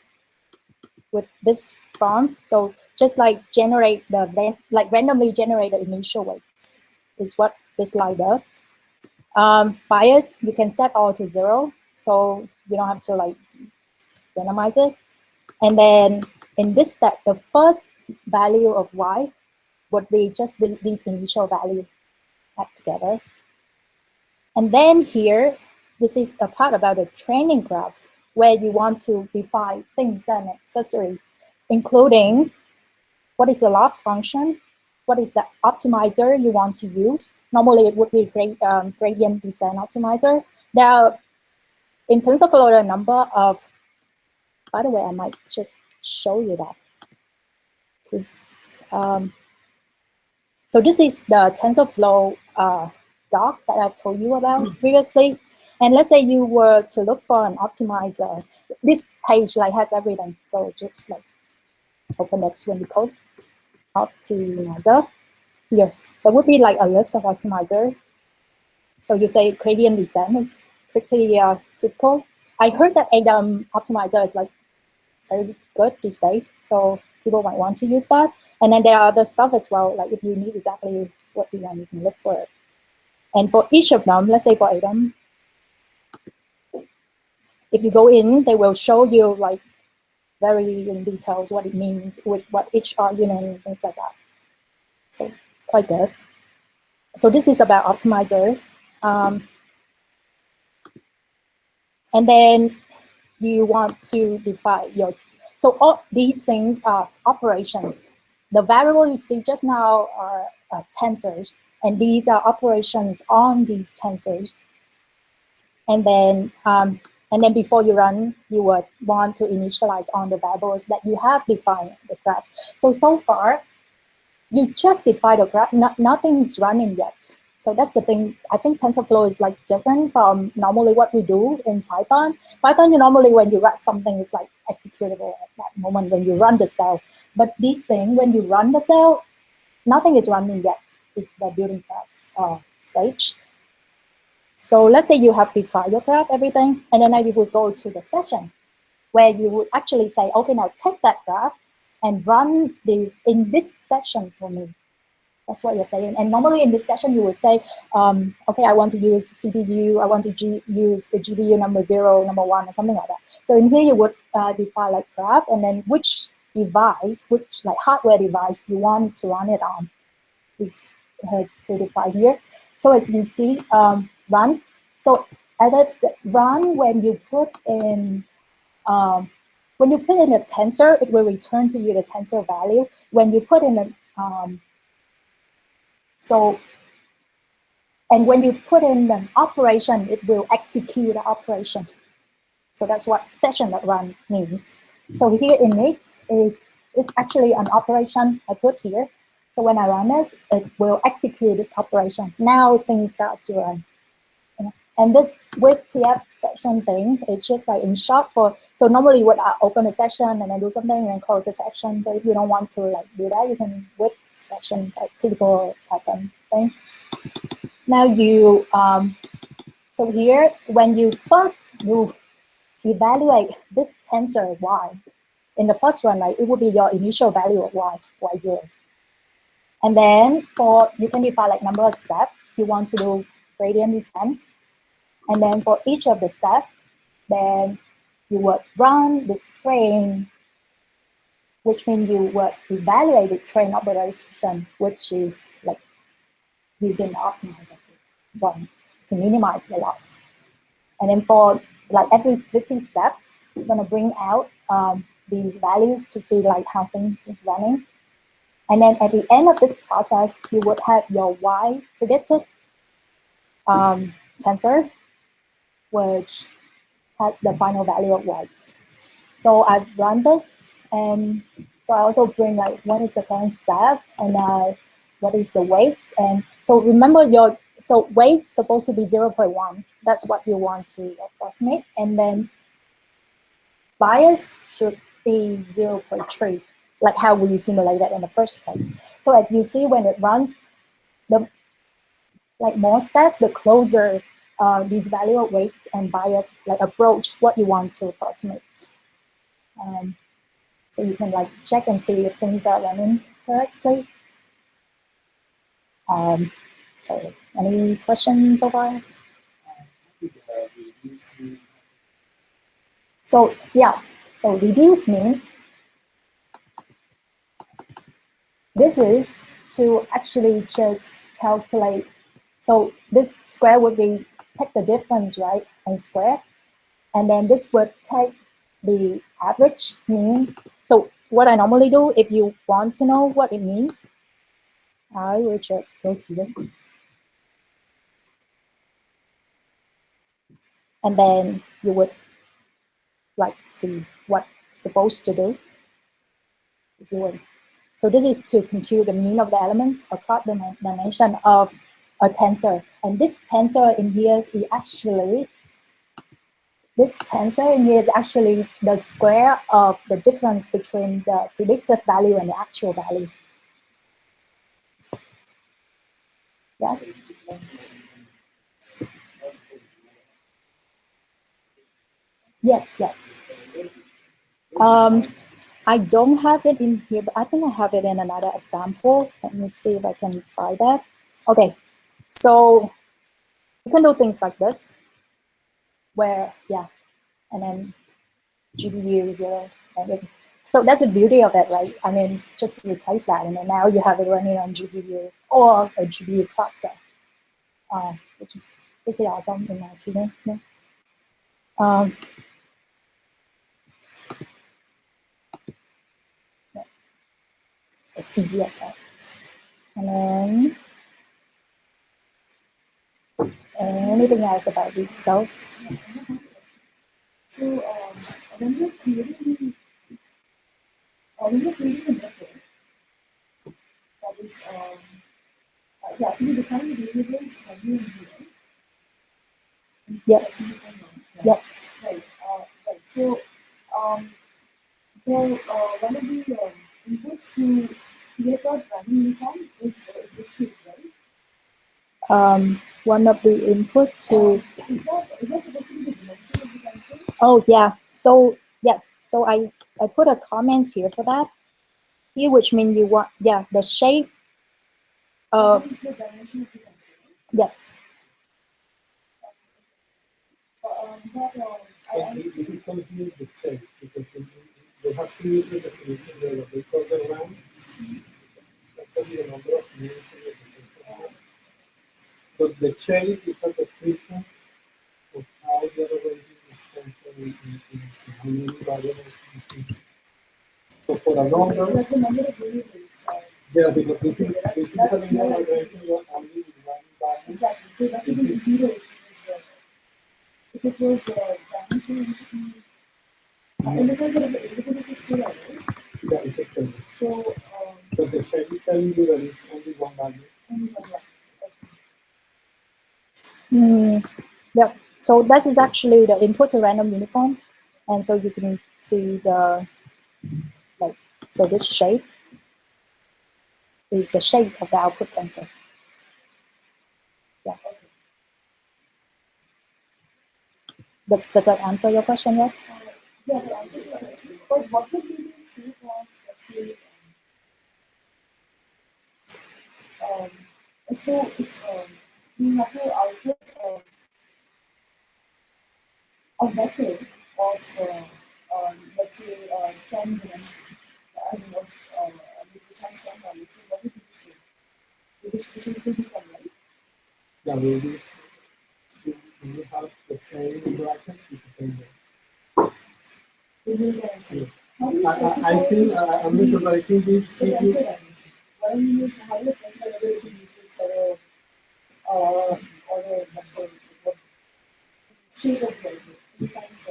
with this form. So just like generate the, like randomly generate the initial weights is what this line does. Bias, you can set all to 0. So you don't have to like randomize it. And then in this step, the first value of Y would be just these initial value add together. And then here, this is a part about the training graph where you want to define things that are necessary, including what is the loss function, what is the optimizer you want to use. Normally it would be gradient descent optimizer. Now, in TensorFlow, there are a number of, by the way, I might just show you that. So this is the TensorFlow doc that I told you about previously. And let's say you were to look for an optimizer. This page like has everything. So just like open that Swing code, optimizer. Here, there would be like a list of optimizer. So you say gradient descent is pretty typical. I heard that ADAM optimizer is like very good these days. So people might want to use that. And then there are other stuff as well, like if you need exactly what you want, you can look for it. And for each of them, let's say for ADAM, if you go in, they will show you like very in details what it means with what each argument and things like that. So quite good. So this is about optimizer. And then you want to define your, so all these things are operations. The variable you see just now are tensors, and these are operations on these tensors. And then before you run, you would want to initialize on the variables that you have defined in the graph. So far, you just define the graph, nothing's running yet. So that's the thing. I think TensorFlow is like different from normally what we do in Python. Python, normally when you write something, it's like executable at that moment when you run the cell. But this thing, when you run the cell, nothing is running yet. It's the building graph stage. So let's say you have defined your graph, everything, and then now you would go to the session where you would actually say, okay, now take that graph and run this in this section for me. That's what you're saying. And normally in this session, you will say, okay, I want to use CPU, I want to use the GPU number 0, number 1, or something like that. So in here, you would define like graph, and then which device, which like hardware device you want to run it on is to define here. So as you see, run. So as run, when you put in a tensor, it will return to you the tensor value. When you put in a and when you put in an operation, it will execute the operation. So that's what session.run means. So here in it's actually an operation I put here. So when I run it, it will execute this operation. Now things start to run. And this with TF session thing, it's just like in short for, so normally you would open a session and then do something and then close the session. So if you don't want to like do that, you can with session, like typical Python thing. Now you, so here, when you first evaluate this tensor y, in the first run, like, it would be your initial value of y, y0. And then you can define like number of steps you want to do gradient descent. And then for each of the steps, then you would run this train, which means you would evaluate the train operation, which is like using the optimizer to minimize the loss. And then for like every 50 steps, you're gonna bring out these values to see like how things are running. And then at the end of this process, you would have your Y predicted tensor, which has the final value of weights. So I've run this, and so I also bring like what is the current step and what is the weights. And so remember so weight's supposed to be 0.1. That's what you want to approximate. And then bias should be 0.3, like how we simulated in the first place. So as you see, when it runs, the like more steps, the closer these value of weights and bias like approach what you want to approximate. So you can like check and see if things are running correctly. Sorry, any questions so far? So yeah, so reduce mean. This is to actually just calculate. So this square would be take the difference, right, and square. And then this would take the average mean. So what I normally do, if you want to know what it means, I will just go here. And then you would like see what it's supposed to do. If you would. So this is to compute the mean of the elements across the dimension of a tensor. And this tensor in here is actually, the square of the difference between the predicted value and the actual value. Yeah. Yes, yes. I don't have it in here, but I think I have it in another example. Let me see if I can find that. Okay, so you can do things like this, where, yeah, and then GPU 0. So that's the beauty of it, right? I mean, just replace that, and then now you have it running on GPU or a GPU cluster, which is pretty awesome in my opinion. Yeah. It's easy as that. And then anything else about these cells? So when you're creating the network, that is, yeah, so you define the variables W and UN. Yes. Yes. Right. Right. So one of the inputs to create that random uniform is the shape, right? One of the input to Is that supposed to be the dimension of the tensor? Oh yeah. So yes. So I put a comment here for that. Here, which means you want the shape of This is the dimension of the tensor. yes. This is confused the shape because they have to use the definition there what they call the round. Actually, the number of dimensions. But the shape is a description of how the arrangement is functioning in many variables. So for a number, That's a number of variables. yeah, because this is a linear arrangement only with one value. Exactly. So that should be 0 if it was dimension, it should be in the sense that because it's a scalar, right? Yeah, it's a scalar. So So the shape is telling you that it's only one value. only one value. Yeah. So this is actually the input to random uniform, and so you can see the so this shape is the shape of the output tensor. Yeah. Does that answer your question yet? Yeah, that answers my question. But what would be the shape of, let's say, so if we have to output a vector of, let's say, 10 dimensions, as in of which has 10 values, so what would be the shape? The distribution could be 10, right? Yeah, maybe you have the chain brackets with the table. We need the answer. Yeah. How do you specify? I think I'm not sure, but I think this. the answer dimension? How do you specify whether it's a matrix or a vector? What shape of the besides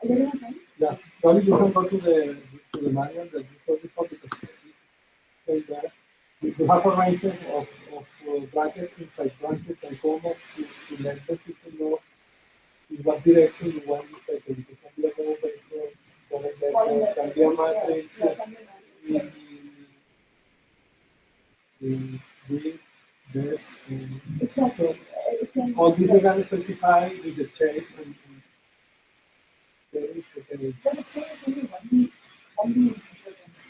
I don't know. Yeah, probably you can go to the manual that you saw before because it that you have arrangements of brackets inside brackets and commas to let the system know in what direction you want this vector. It can be a color vector, can be a matrix, in width, depth, Exactly. so all these you can specify with the shape and so let's say it's only one D intelligence.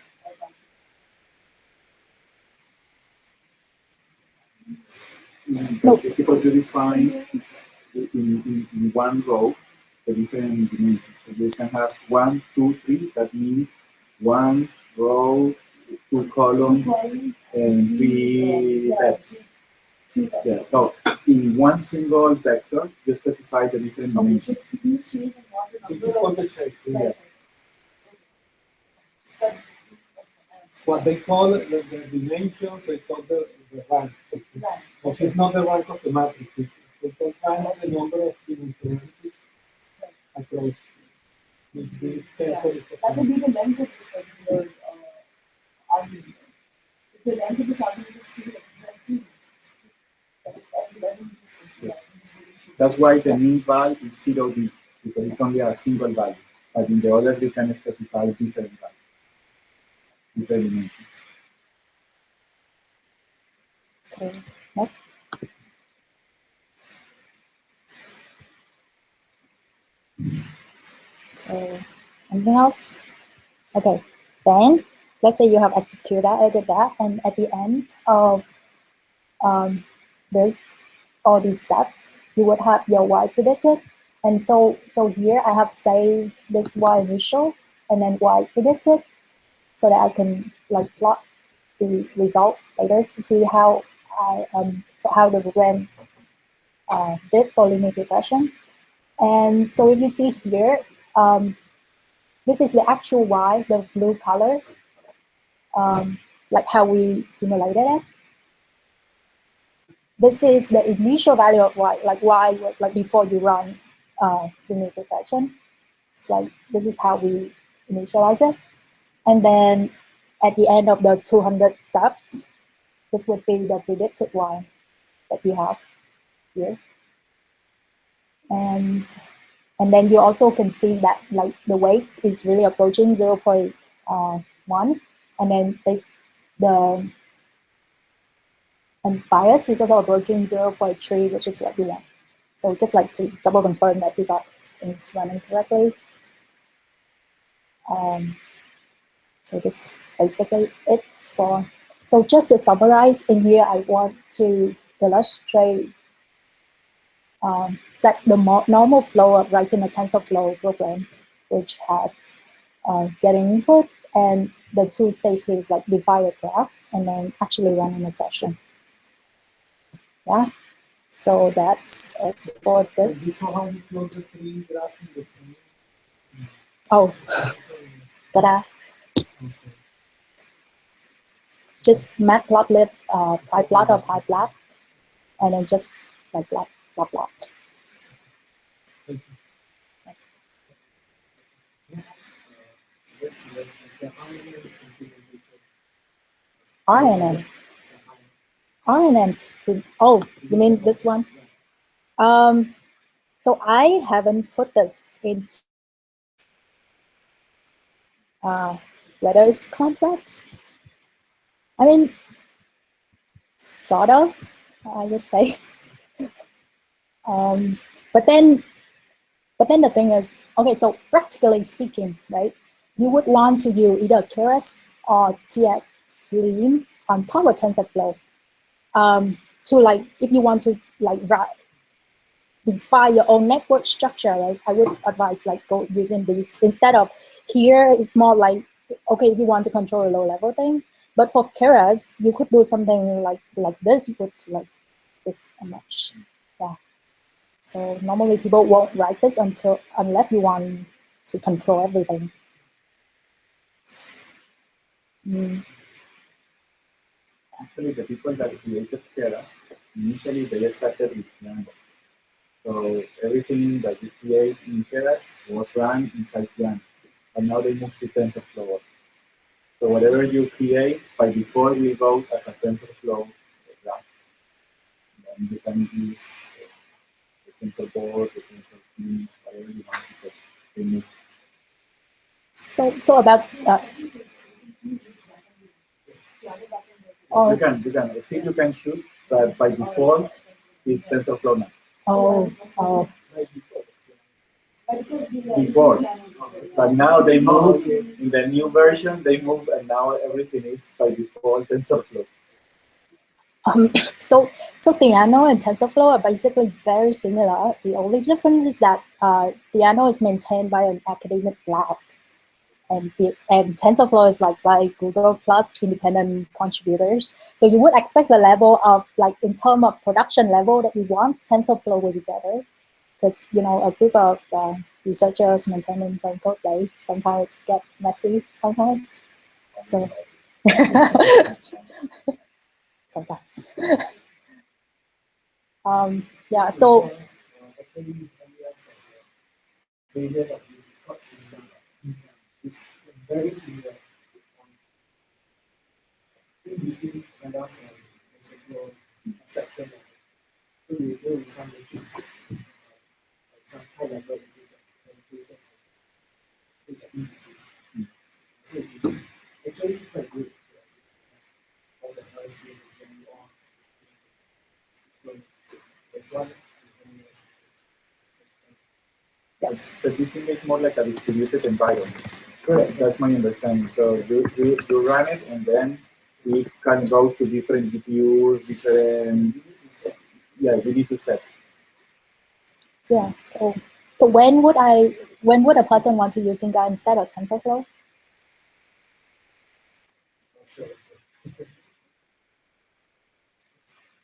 No. Because you define in one row the different dimensions. So you can have 1, 2, 3. That means 1 row, 2 columns, and 3 depths. Yeah. So in one single vector, you specify the different dimensions. So you shape and not the this number is called of the shape. Yeah. What they call the dimensions, they call the rank, which is not the rank of the matrix. It's the kind of the number of dimensionalities across this tensor. That would be the length of this particular argument. If the length of this argument is 3, then 2 dimensions. That's why the mean value is 0D, because it's only a single value. But in the other, you can specify different values, different dimensions. So, yep. So, anything else? Okay, then let's say you have executed that, and at the end of this, all these steps, you would have your y predicted. And so here I have saved this y initial and then y predicted, so that I can like plot the result later to see how how the program did for linear regression. And so if you see here, this is the actual y, the blue color, like how we simulated it. This is the initial value of y, like before you run linear regression. It's like this is how we initialize it. And then at the end of the 200 steps, this would be the predicted y that you have here. And then you also can see that like the weight is really approaching 0.1, and then and bias is also approaching 0.3, which is what you want. So just like to double confirm that you got things running correctly. So this basically it's for. So just to summarize, in here I want to illustrate set the normal flow of writing a TensorFlow program, which has getting input and the 2 stages is like define a graph and then actually running a session. Yeah, so that's it for this. Oh, ta-da. Just matplotlib pyplot or pyplot, and then just like plot. RNN. Oh, you mean this one? So I haven't put this into whether it's complex. I mean, sort of, I would say. But then the thing is, okay, so practically speaking, right, you would want to use either Keras or TX Slim on top of TensorFlow to like, if you want to like define your own network structure, right? I would advise like go using these instead of here. It's more like, okay, if you want to control a low level thing, but for Keras, you could do something like this with like this much, yeah. So normally people won't write this unless you want to control everything. Actually, the people that created Keras, initially they started with Fernando. So everything that you create in Keras was run inside Fernando. And now they moved to Tensorflow. So whatever you create, by default, will go as a TensorFlow graph. And you can use the TensorBoard, the TensorFlow, whatever you want, because they move. So about You can. Still you can choose, but by default, it's TensorFlow now. Oh. Before, but now they move in the new version. They move, and now everything is by default TensorFlow. So Theano and TensorFlow are basically very similar. The only difference is that Theano is maintained by an academic lab, and TensorFlow is like by Google plus independent contributors. So you would expect the level of, like, in terms of production level that you want, TensorFlow will be better, because a group of researchers maintaining some code base sometimes get messy sometimes. So sometimes. Yeah, so it's very similar. Between Canada's and section to deal with some matrix, some high level so it's actually quite good. All the first thing going on. So there's one. yes. So this thing is more like a distributed environment. Correct. That's my understanding. So you run it, and then it can go to different GPUs, different. Yeah, you need to set. Yeah. So when would a person want to use Singa instead of TensorFlow?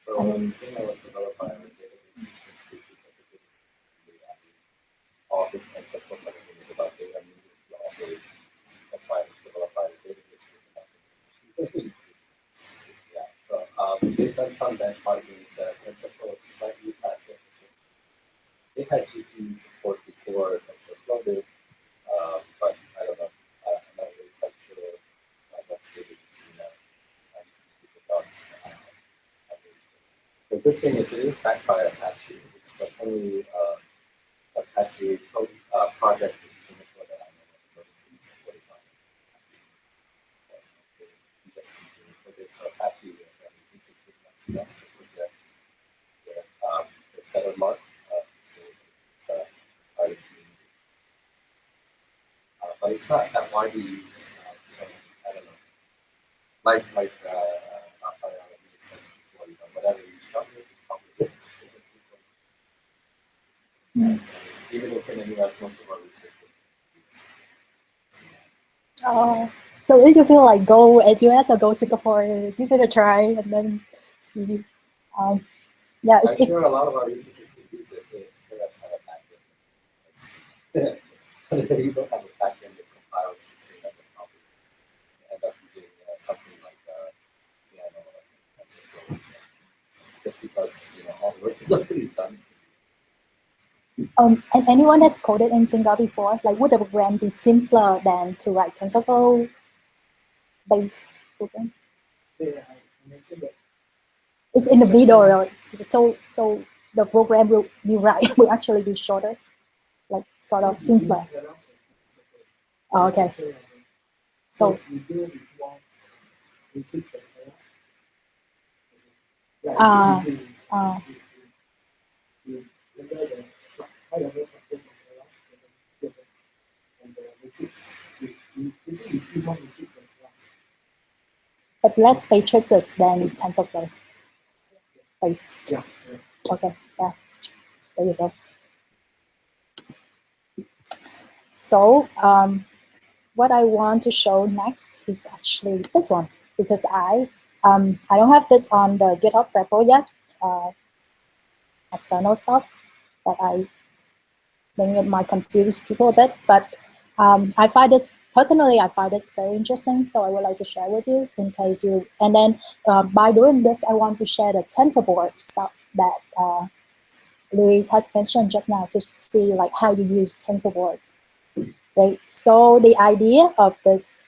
So Singa was developed by our database systems group because all this TensorFlow is about data movement operations. That's why it was developed by the database group. Yeah. So they've done some benchmarking. TensorFlow is slightly faster. They had GPU support before TensorFlow did, but I don't know. I'm not really quite sure what's the Singa thoughts. The good thing is it is backed by Apache. It's the only Apache project in Singapore that I know of, so it's supported by Apache. Apache that is interested enough to put the federal mark. So it's part of the community. But it's not that widely used. So I don't know. Like Rafael said before, whatever you start with is probably good. Even within the US, most of our research is. So if you feel like go at US or go Singapore, give it a try and then see. Yeah, I'm sure a lot of our researchers could use it if US had a backend. If you don't have a backend that compiles to say that they probably end up using something like Piano or TensorFlow, just because all the work is already done. And anyone has coded in Singa before? Like, would the program be simpler than to write TensorFlow based program? Yeah, I mentioned that. It's in the middle, so the program you write will actually be shorter, like sort of simpler. Oh, okay. So we do it with more matrix and class. High level structure and the matrix. We see more matrix and class. but less matrices than TensorFlow. Based. Yeah. Okay. Yeah. There you go. So what I want to show next is actually this one, because I don't have this on the GitHub repo yet, external stuff, that I think it might confuse people a bit, but I find this, personally, I find this very interesting, so I would like to share with you in case you, and then by doing this, I want to share the TensorBoard stuff that Luis has mentioned just now to see like how you use TensorBoard, right? So the idea of this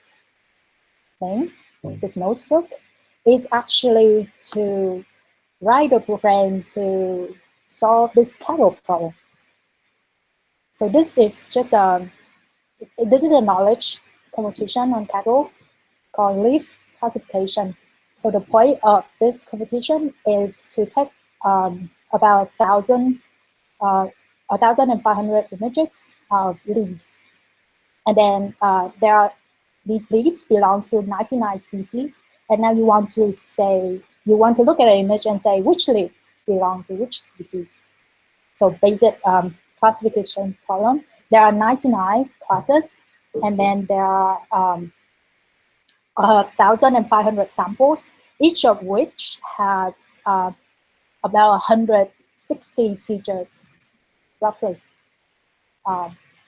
thing, this notebook, is actually to write a program to solve this Kaggle problem. So this is just this is a knowledge competition on Kaggle called leaf classification. So the point of this competition is to take about 1,500 images of leaves, and then there are these leaves belong to 99 species, and now you want to say, you want to look at an image and say which leaf belong to which species. So basic classification problem. There are 99 classes, and then there are 1,500 samples, each of which has about 160 features, roughly.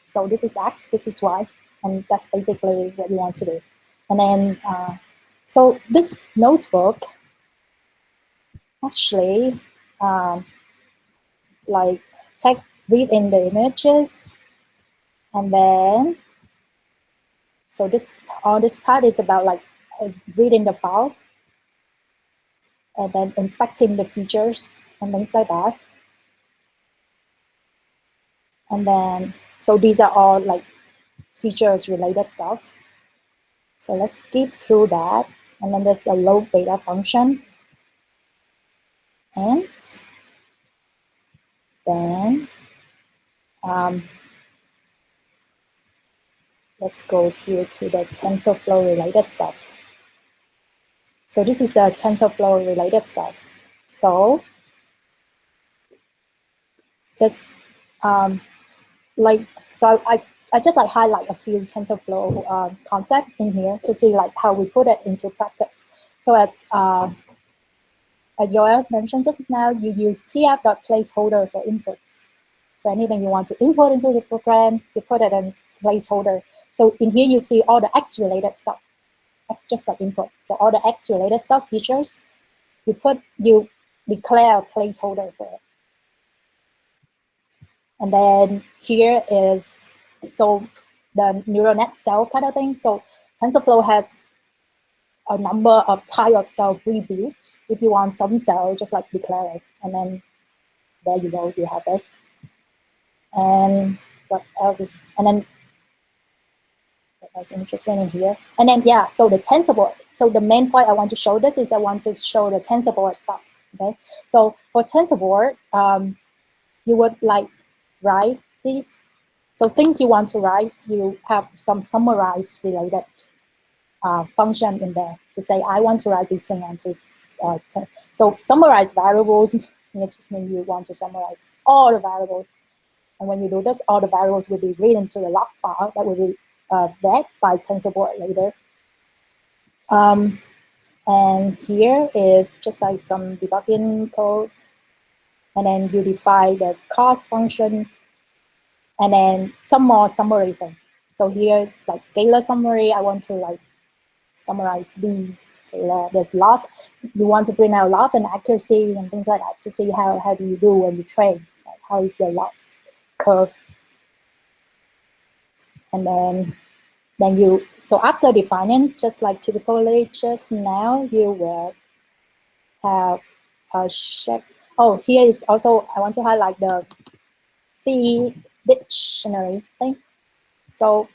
So this is X, this is Y, and that's basically what you want to do. And then, so this notebook actually, like, read in the images, and then, so this, all this part is about like reading the file, and then inspecting the features and things like that. And then, so these are all like features related stuff. So let's skip through that. And then there's the load data function. And then let's go here to the TensorFlow related stuff. So this is the TensorFlow related stuff. So this, so I just like highlight a few TensorFlow concepts in here to see like how we put it into practice. So as Joel mentioned just now, you use tf.placeholder for inputs. So anything you want to input into the program, you put it in placeholder. So in here you see all the X related stuff. X just like input. So all the X related stuff, features, you declare a placeholder for it. And then here is, so the neural net cell kind of thing. So TensorFlow has a number of type of cell pre-built. If you want some cell, just like declare it. And then there you go, you have it. And what else is, and then what else interesting in here? And then, yeah, so the TensorBoard. So the main point I want to show this is I want to show the TensorBoard stuff, okay? So for TensorBoard, you would like write these. So things you want to write, you have some summarize related function in there to say, I want to write this thing onto, so summarize variables, it just means you want to summarize all the variables. And when you do this, all the variables will be written to the log file that will be read by TensorBoard later. And here is just like some debugging code. And then you define the cost function, and then some more summary thing. So here's like scalar summary. I want to like summarize these scalar. There's loss. You want to bring out loss and accuracy and things like that to see how do you do when you train. Like how is the loss curve? And then you, so after defining, just like typically just now, you will have a checks. Oh, here is also, I want to highlight the fee dictionary thing. So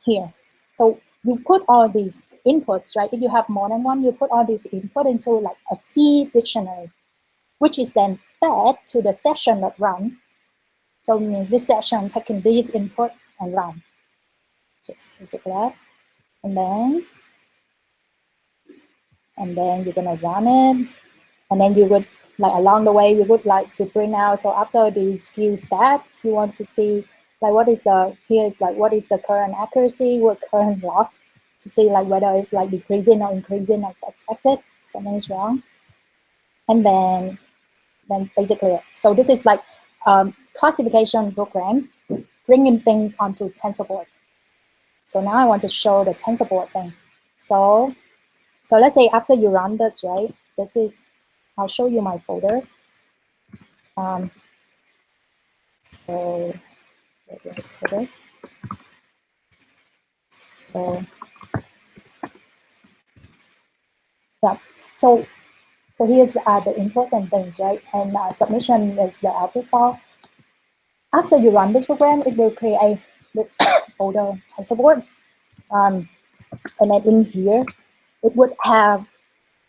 here, so you put all these inputs, right? If you have more than one, you put all these input into like a fee dictionary, which is then fed to the session that run. So this session taking these input and run. Just basically that. And then you're gonna run it. And then you would, like along the way, you would like to bring out, so after these few steps, you want to see like what is the, here is like what is the current accuracy, what current loss, to see like whether it's like decreasing or increasing as expected, something is wrong. And then basically, so this is like classification program, bringing things onto TensorBoard. So now I want to show the TensorBoard thing. So let's say after you run this, right? This is, I'll show you my folder. So yeah. So here's the important things, right? And submission is the output file. After you run this program, it will create this folder TensorBoard. And then in here, it would have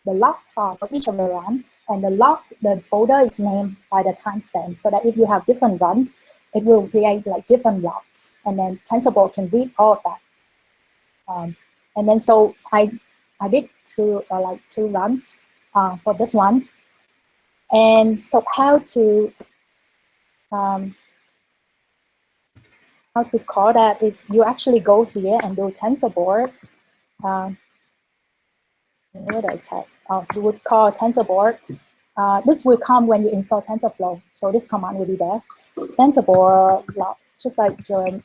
the log file for each of the run, and the folder is named by the timestamp, so that if you have different runs, it will create like different logs, and then TensorBoard can read all of that. And then so I did two runs for this one, and so how to call that is you actually go here and do TensorBoard. What did I type? You would call TensorBoard. This will come when you install TensorFlow. So this command will be there. TensorBoard log, just like John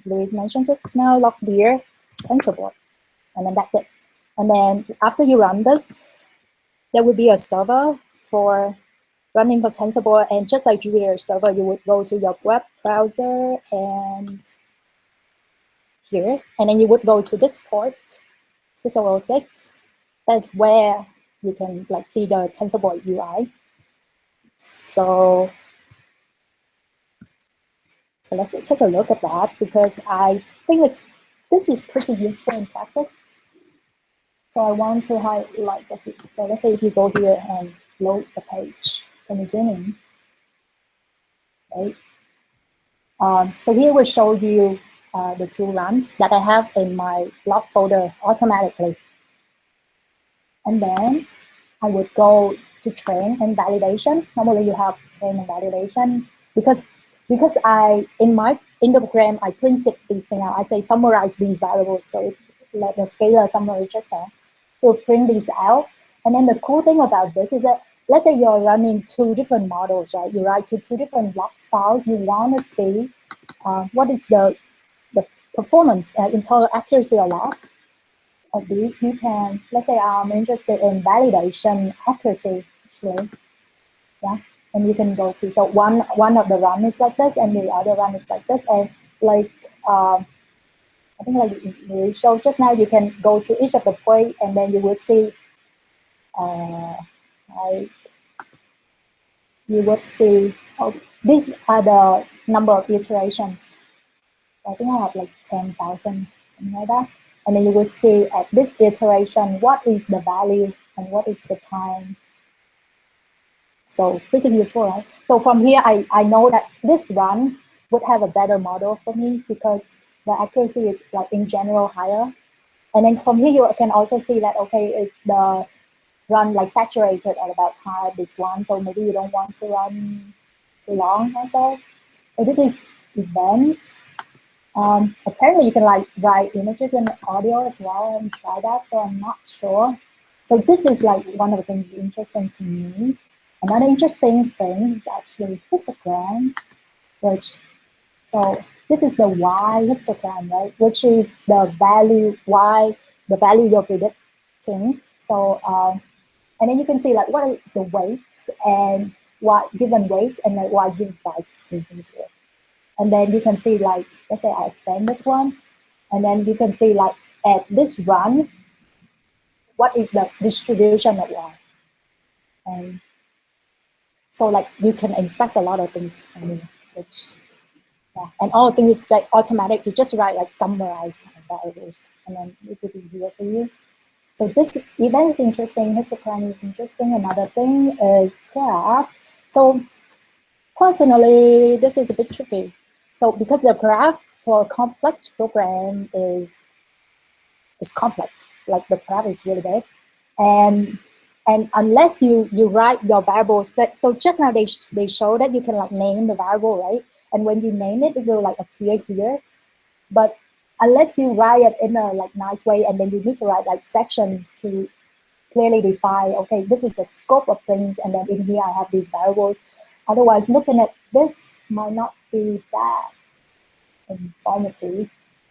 Luis mentioned just now, log here, TensorBoard. And then that's it. And then after you run this, there will be a server for running for TensorBoard. And just like Jupyter server, you would go to your web browser and here. And then you would go to this port, 6006. That's where you can like see the TensorBoard UI. So let's take a look at that, because I think this is pretty useful in practice. So I want to highlight the feature. So let's say if you go here and load the page from the beginning, right? So here will show you the two runs that I have in my log folder automatically. And then I would go to train and validation. Normally you have train and validation because in the program I printed these things out. I say summarize these variables, so let the scalar summary just there to print these out. And then the cool thing about this is that let's say you're running two different models, right? You write to two different logs files. You want to see what is the performance, internal accuracy or loss of these. You can, let's say I'm interested in validation accuracy, actually. Yeah, and you can go see. So one of the run is like this, and the other run is like this. And like I think like we showed just now, you can go to each of the point, and then you will see. You will see. Oh, these are the number of iterations. I think I have like 10,000, something like that. And then you will see at this iteration, what is the value and what is the time. So pretty useful, right? So from here, I know that this run would have a better model for me because the accuracy is like in general higher. And then from here, you can also see that, okay, it's the run like saturated at about time, this one. So maybe you don't want to run too long also. So this is events. Apparently you can like write images and audio as well and try that, so I'm not sure. So this is like one of the things interesting to me. Another interesting thing is actually histogram, so this is the Y histogram, right? Which is the value Y, the value you're predicting. So, and then you can see like what is the weights and what given weights and like what given prices and things here. And then you can see like, let's say I extend this one, and then you can see like at this run, what is the distribution of Y. And so like you can inspect a lot of things from here, which, yeah. And all things is like automatic. You just write like summarize variables, and then it will be here for you. So this event is interesting, histogram is interesting. Another thing is graph. So personally, this is a bit tricky. So because the graph for a complex program is complex, like the graph is really big, and unless you write your variables, so just now they show that you can like name the variable, right? And when you name it, it will like appear here. But unless you write it in a like nice way, and then you need to write like sections to clearly define, okay, this is the scope of things, and then in here I have these variables. Otherwise, looking at this might not be that informative.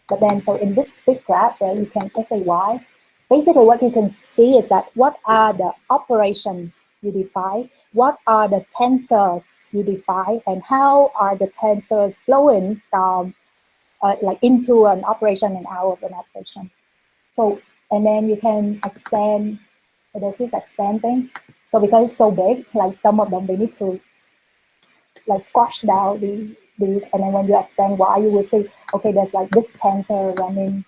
But then, so in this big graph where you can SAY, basically what you can see is that what are the operations you define, what are the tensors you define, and how are the tensors flowing from like into an operation and out of an operation. So, and then you can extend, there's this extend thing. So because it's so big, like some of them, they need to like squash down these, and then when you extend Y, you will see, okay, there's like this tensor running,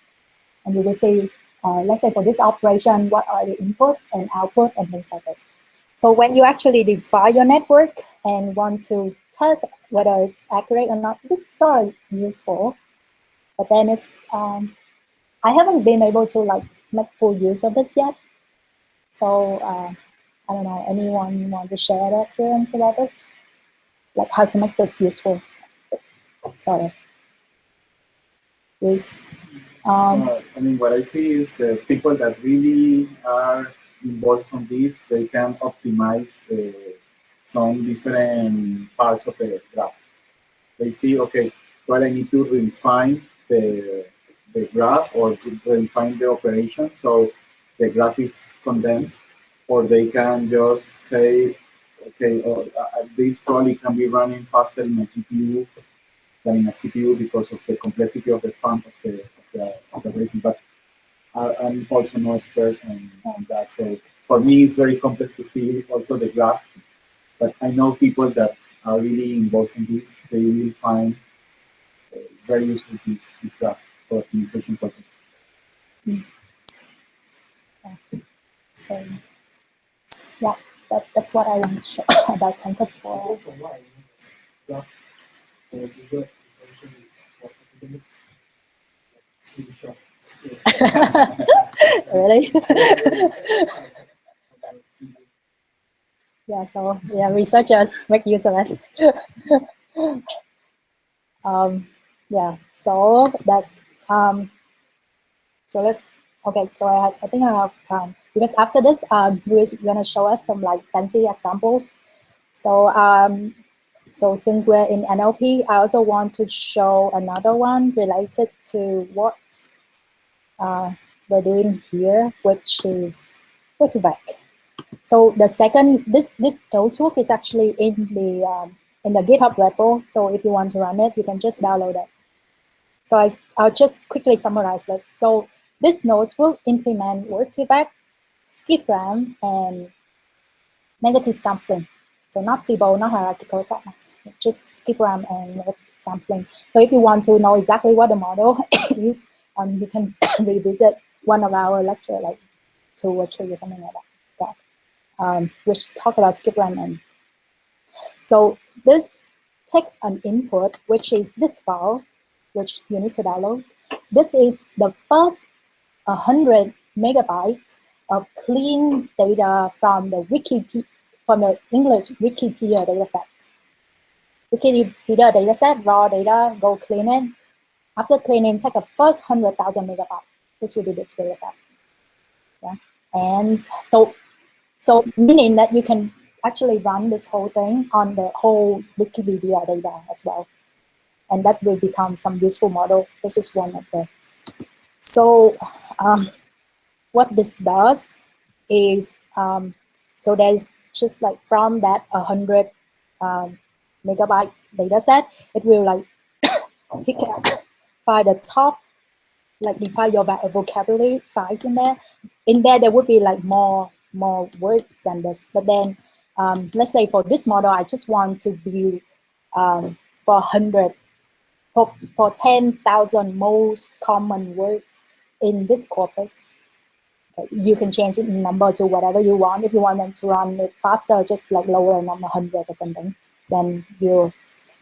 and you will see, let's say for this operation, what are the inputs and output and things like this. So when you actually define your network and want to test whether it's accurate or not, this is sort of useful. But then it's, I haven't been able to like make full use of this yet. So I don't know, anyone want to share their experience about this? Like how to make this useful? Sorry. Please. I mean, what I see is the people that really are involved from this, they can optimize some different parts of the graph. They see, okay, well, I need to redefine the graph or to redefine the operation so the graph is condensed, or they can just say, okay, this probably can be running faster in a GPU than in a CPU because of the complexity of the font of the algorithm. But I'm also no expert on that. So for me, it's very complex to see also the graph. But I know people that are really involved in this. They will find very useful this graph for optimization purposes. So yeah, that's what I want to show about TensorFlow. Really? Yeah, so yeah, researchers make use of it. Yeah, so that's so let's okay. So I think I have because after this, Luis is gonna show us some like fancy examples. So so since we're in NLP, I also want to show another one related to what we're doing here, which is go to back. So the second, this notebook is actually in the GitHub repo. So if you want to run it, you can just download it. So I'll just quickly summarize this. So this notes will implement word feedback, skip RAM, and negative sampling. So not SIBO, not hierarchical segments, just skip RAM and negative sampling. So if you want to know exactly what the model is, you can revisit one of our lecture, like 2 or 3 or something like that, which talk about skip RAM. And so this takes an input, which is this file, which you need to download. This is the first 100 megabytes of clean data from the from the English Wikipedia dataset. Wikipedia dataset, raw data, go clean it. After cleaning, take the first 100,000 megabytes. This will be this dataset. Yeah, and so meaning that you can actually run this whole thing on the whole Wikipedia data as well. And that will become some useful model. This is one of the. So what this does is, so there's just like from that 100 megabyte data set, it will like pick up by the top, like define your vocabulary size in there. In there, there would be like more words than this. But then, let's say for this model, I just want to build for 100. For 10,000 most common words in this corpus. Okay, you can change the number to whatever you want. If you want them to run it faster, just like lower number 100 or something. Then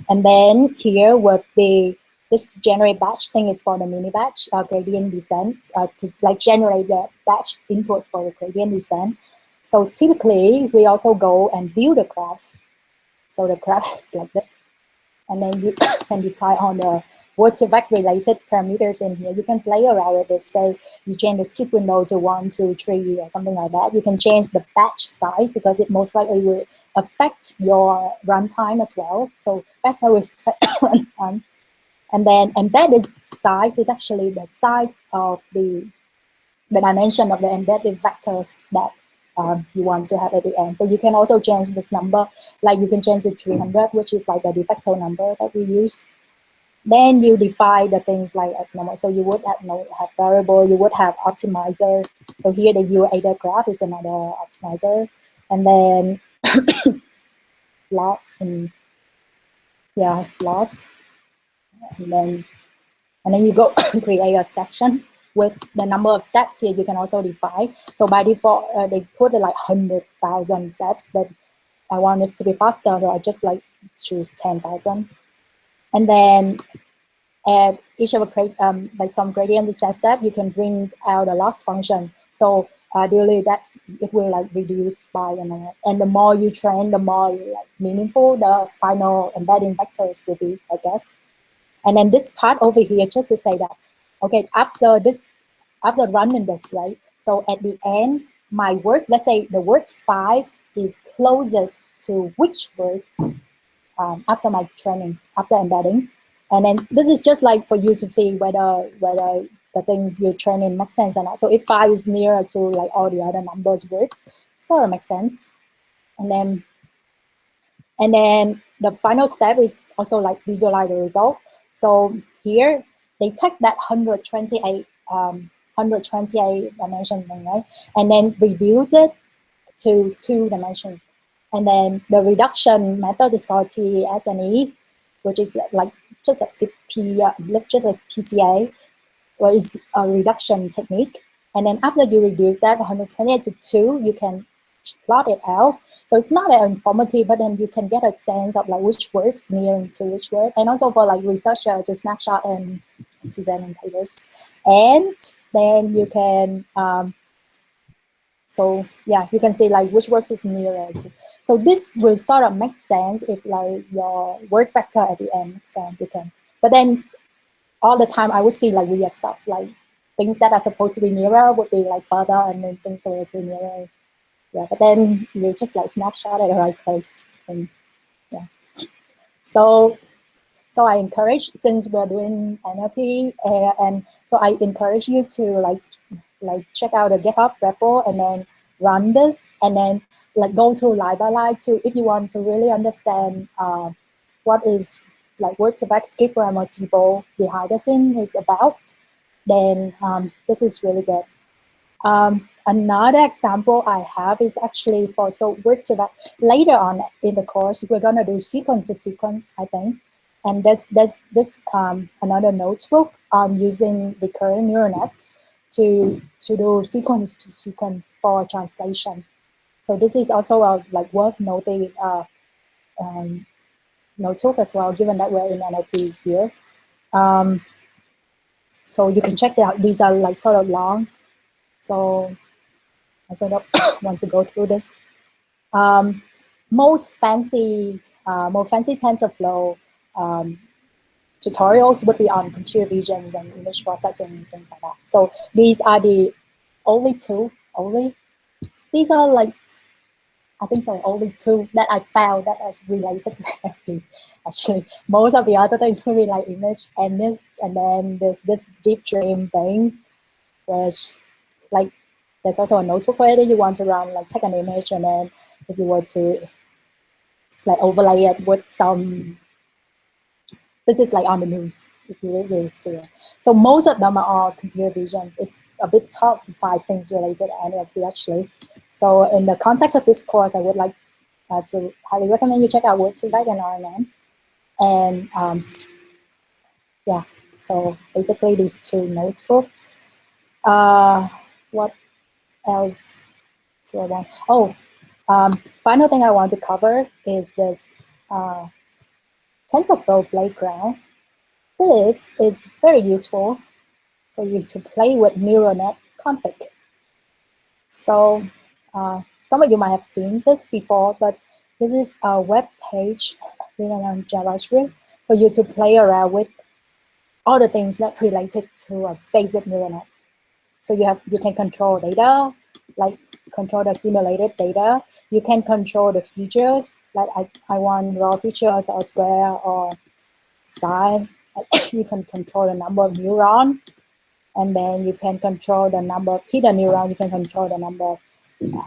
and then here would be this generate batch thing is for the mini batch gradient descent to like generate the batch input for the gradient descent. So typically we also go and build a graph. So the graph is like this. And then you can deploy on the word-to-vec related parameters in here. You can play around with this. Say you change the skip window to 1, 2, 3, or something like that. You can change the batch size because it most likely will affect your runtime as well. So that's how we set runtime. And then embedded size is actually the size of the dimension of the embedded vectors that you want to have at the end. So you can also change this number, like you can change to 300, which is like the de facto number that we use. Then you define the things like as normal. So you would have variable, you would have optimizer. So here the UAD graph is another optimizer. And then loss and loss. And then you go create a section with the number of steps here. You can also define. So by default, they put it like 100,000 steps, but I want it to be faster, so I just like choose 10,000. And then at each of a by some gradient descent step, you can bring out a loss function. So ideally, it will like reduce by and the more you train, the more like meaningful the final embedding vectors will be, I guess. And then this part over here, just to say that, okay, after running this, right? So at the end, my word, let's say the word 5 is closest to which words after my training, after embedding. And then this is just like for you to see whether the things you're training make sense or not. So if 5 is nearer to like all the other numbers words, sort of makes sense. And then the final step is also like visualize the result. So here they take that 128 dimension thing, right? And then reduce it to 2 dimensions. And then the reduction method is called TSNE, which is like just a PCA, or is a reduction technique. And then after you reduce that 128 to 2, you can plot it out. So it's not an informative, but then you can get a sense of like which words near to which word, and also for like researcher to snapshot and present in papers. And then you can, so yeah, you can see like which words is nearer to. So this will sort of make sense if like your word vector at the end makes sense. You can, but then all the time I would see like weird stuff, like things that are supposed to be nearer would be like further, and then things that are too nearer. Yeah, but then you just like snapshot at the right place. And yeah. So I encourage, since we're doing NLP, and so I encourage you to like check out the GitHub repo and then run this, and then like go through line by line too, if you want to really understand what is like word-to-vec skip grammar symbol behind the scene is about, then this is really good. Another example I have is actually for, so word-to-vec, later on in the course, we're gonna do sequence to sequence, I think. And there's this another notebook on using recurrent neural nets to do sequence to sequence for translation. So this is also like worth noting notebook as well, given that we're in NLP here. So you can check it out. These are like sort of long. So I sort of want to go through this. Most fancy TensorFlow tutorials would be on computer visions and image processing and things like that. So these are the only two. These are like, I think so, only two that I found that is related to NLP. Actually, most of the other things will be like image and this, and then there's this deep dream thing, which like there's also a notebook where you want to run, like take an image, and then if you were to like overlay it with some, this is like on the news, if you really see it. So most of them are all computer visions. It's a bit tough to find things related to NLP actually. So in the context of this course, I would like to highly recommend you check out word2vec and RNN. And yeah, so basically these two notebooks. What else do I want? Oh, final thing I want to cover is this TensorFlow playground. This is very useful for you to play with neural net config. So some of you might have seen this before, but this is a web page written on JavaScript for you to play around with all the things that related to a basic neural net. So you can control data, like control the simulated data. You can control the features, like I want raw features or square or sine. You can control the number of neurons, and then you can control the number of hidden neurons. You can control the number of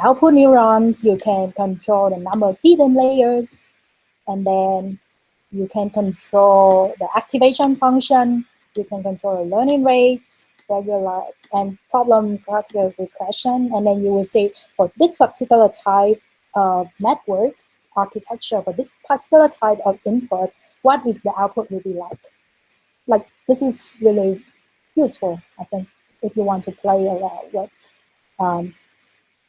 output neurons. You can control the number of hidden layers, and then you can control the activation function. You can control the learning rates, regular and problem classical regression, and then you will see for this particular type of network architecture, for this particular type of input, what is the output will be like. Like this is really useful, I think, if you want to play around with.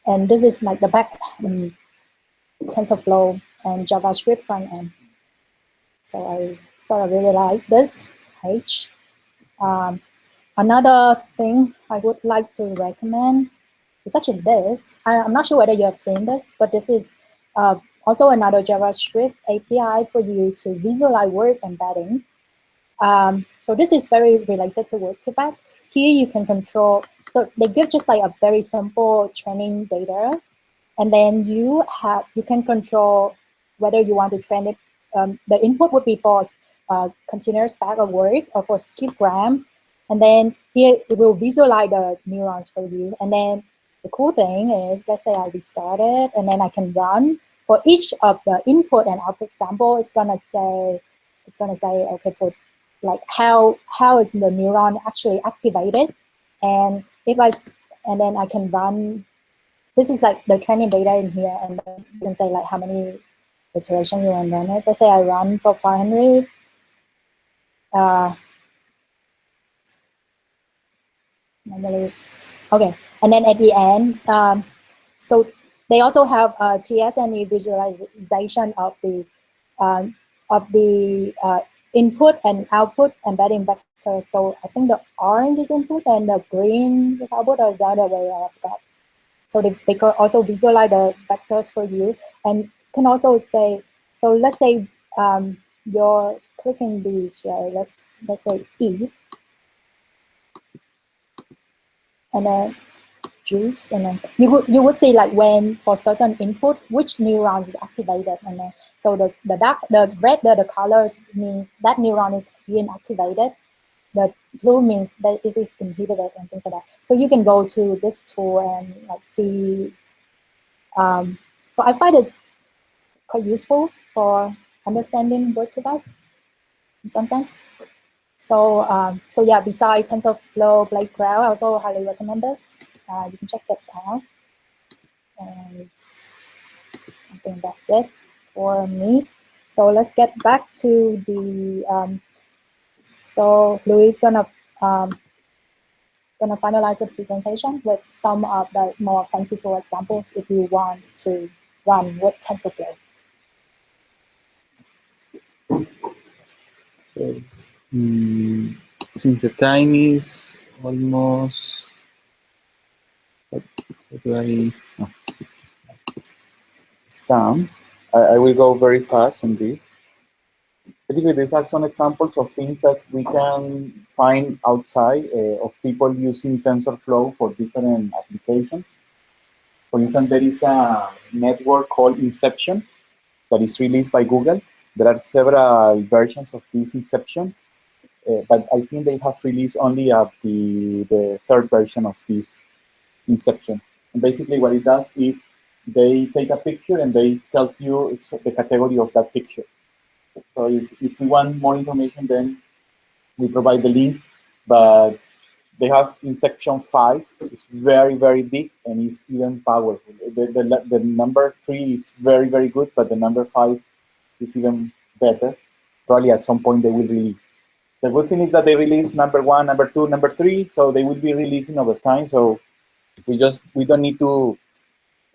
And this is like the back TensorFlow and JavaScript front end. So I sort of really like this page. Another thing I would like to recommend is actually this. I'm not sure whether you have seen this, but this is also another JavaScript API for you to visualize word embedding. So this is very related to word-to-vec. Here you can control, so they give just like a very simple training data, and then you can control whether you want to train it. The input would be for continuous back of word or for skipgram, and then here it will visualize the neurons for you. And then the cool thing is, let's say I restart it, and then I can run for each of the input and output sample. It's gonna say okay, for like how is the neuron actually activated, and then I can run. This is like the training data in here, and then you can say like how many iterations you want to run it. Let's say I run for 500. Okay, and then at the end, so they also have TSNE visualization of the input and output embedding vectors. So I think the orange is input and the green is output, or the other way, I forgot. So they can also visualize the vectors for you, and can also say, so let's say you're clicking these, right? Let's say E, and then juice, and then you would see like when for certain input which neurons is activated, and then so the red, the colors means that neuron is being activated. The blue means that it is inhibited and things like that. So you can go to this tool and like see. So I find it quite useful for understanding word-to-vec in some sense. So so yeah, besides TensorFlow Playground, I also highly recommend this. You can check this out. And I think that's it for me. So let's get back to the. So Louis is gonna finalize the presentation with some of the more fanciful examples if you want to run with TensorFlow. So, since the time is almost, what do I? Oh. It's down. I will go very fast on this. Basically, these are some examples of things that we can find outside of people using TensorFlow for different applications. For instance, there is a network called Inception that is released by Google. There are several versions of this Inception, but I think they have released only the third version of this Inception. And basically what it does is they take a picture and they tell you the category of that picture. So if we want more information, then we provide the link, but they have Inception 5. It's very, very big, and it's even powerful. The number 3 is very, very good, but the number 5 is even better. Probably at some point they will release. The good thing is that they release number 1, number 2, number 3, so they will be releasing over time. So we don't need to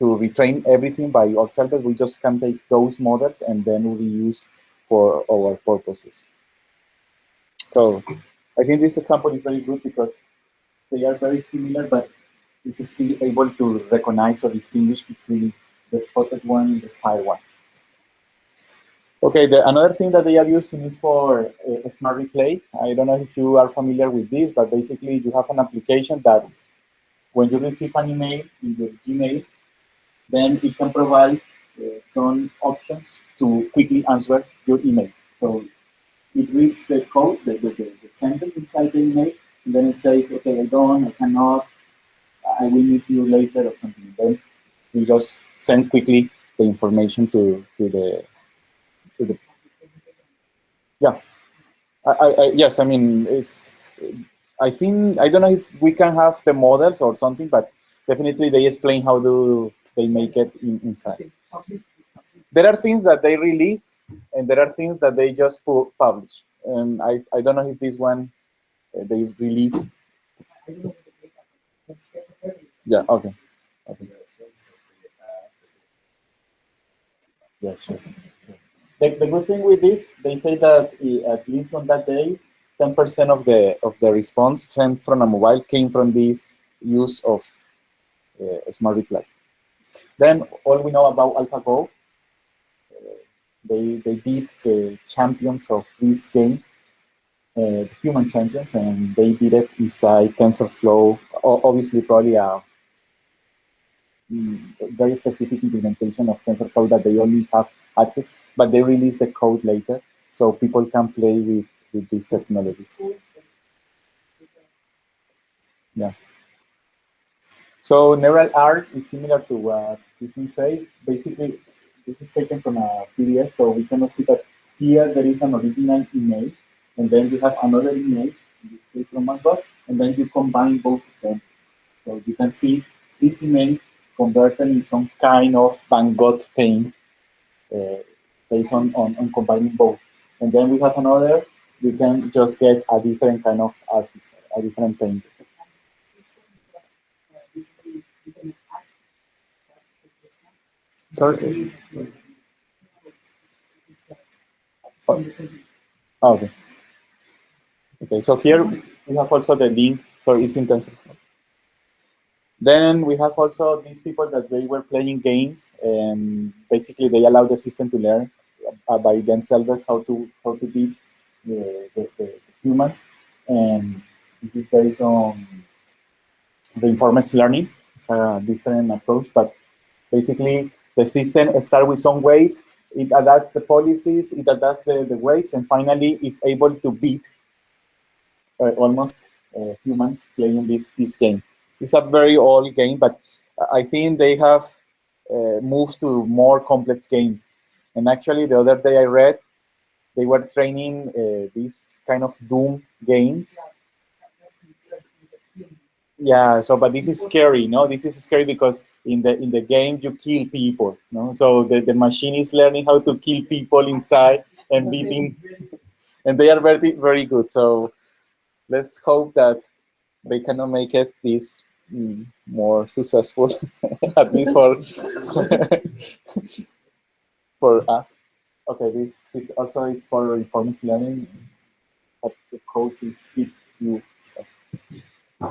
retrain everything by ourselves. We just can take those models and then we use for our purposes. So I think this example is very good because they are very similar, but it's still able to recognize or distinguish between the spotted one and the fire one. Okay, another thing that they are using is for Smart Replay. I don't know if you are familiar with this, but basically you have an application that when you receive an email in your Gmail, then it can provide some options to quickly answer your email. So it reads the code, the sentence inside the email, and then it says, okay, I cannot, I will meet you later or something. Then you just send quickly the information to the yeah. Yes, I mean, I think, I don't know if we can have the models or something, but definitely they explain how do they make it inside. There are things that they release, and there are things that they just publish. And I don't know if this one they release. Yeah, okay. Okay. Yeah, sure. The good thing with this, they say that at least on that day, 10% of the response from a mobile came from this use of Smart Reply. Then all we know about AlphaGo, they beat the champions of this game, the human champions, and they did it inside TensorFlow. Obviously, probably a very specific implementation of TensorFlow that they only have access, but they release the code later, so people can play with these technologies. Yeah. So neural art is similar to what you can say. Basically, this is taken from a PDF, so we cannot see that here there is an original image, and then you have another image, in this case from Macbook, and then you combine both of them. So you can see this image converted in some kind of Van Gogh paint based on combining both. And then we have another, we can just get a different kind of artist, a different painter. Sorry? Oh, okay. Okay, so here we have also the link, so it's in TensorFlow. Then we have also these people that they were playing games, and basically they allow the system to learn by themselves how to beat the humans. And this is based on reinforcement learning. It's a different approach, but basically the system starts with some weights, it adapts the policies, it adapts the weights, and finally is able to beat almost humans playing this game. It's a very old game, but I think they have moved to more complex games. And actually, the other day I read they were training these kind of Doom games. Yeah, so but this is scary, no? This is scary because in the game you kill people, no? So the machine is learning how to kill people inside and beating, and they are very good. So let's hope that they cannot make it this more successful, at least for us. Okay, this also is for reinforcement learning, but the code is you.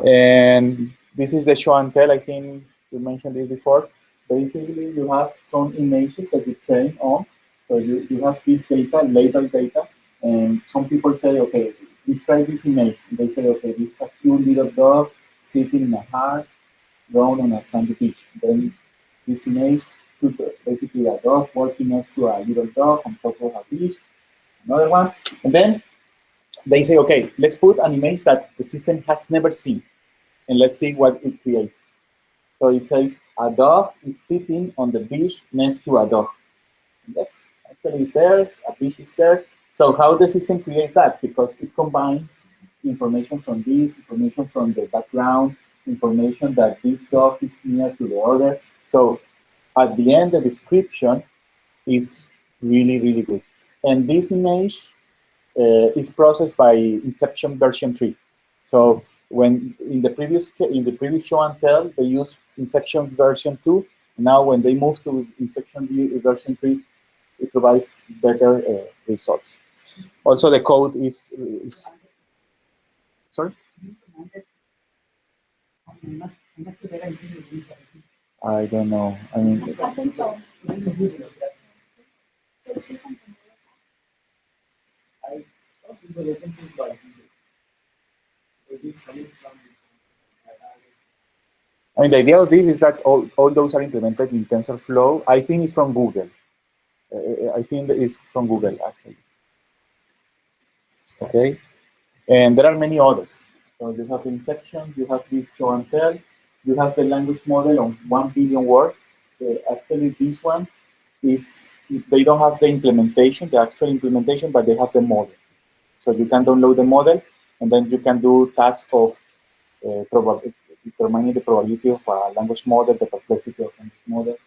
And this is the show and tell. I think you mentioned it before. Basically, you have some images that you train on. So you have this data, label data, and some people say, okay, describe this image. And they say, okay, this is a cute little dog sitting in a hard ground on a sandy beach. Then this image, basically a dog walking next to a little dog on top of a beach. Another one. And then they say, okay, let's put an image that the system has never seen, and let's see what it creates. So it says, a dog is sitting on the beach next to a dog. Yes, actually it's there, a beach is there. So how the system creates that? Because it combines information from this, information from the background, information that this dog is near to the other. So at the end, the description is really, really good. And this image is processed by Inception version 3. So when in the previous show and tell, they use Inception version 2. Now when they move to Inception version 3, it provides better results. Also, the code is sorry? I don't know. I mean, I think so. the references by Google. So this coming from I mean, the idea of this is that all those are implemented in TensorFlow. I think it's from Google. I think it's from Google, actually. Okay. And there are many others. So you have Inception, you have this show and tell, you have the language model on 1 billion words. Actually, this one is, they don't have the implementation, the actual implementation, but they have the model. So you can download the model, and then you can do tasks of determining the probability of a language model, the complexity of language model.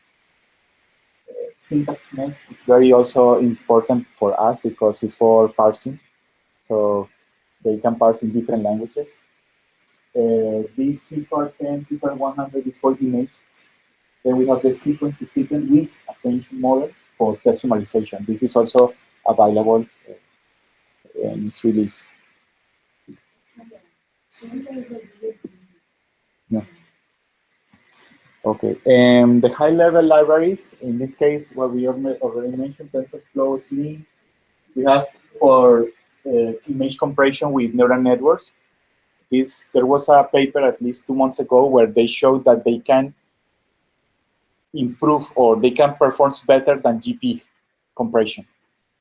Syntax next is very also important for us because it's for parsing. So they can parse in different languages. This CFAR10, CFAR100 is for image. Then we have the sequence to sequence with attention model for test summarization. This is also available in its release. No. Okay, the high-level libraries, in this case, what we already mentioned, TensorFlow, Slim. We have for image compression with neural networks. There was a paper at least 2 months ago where they showed that they can improve or they can perform better than GP compression.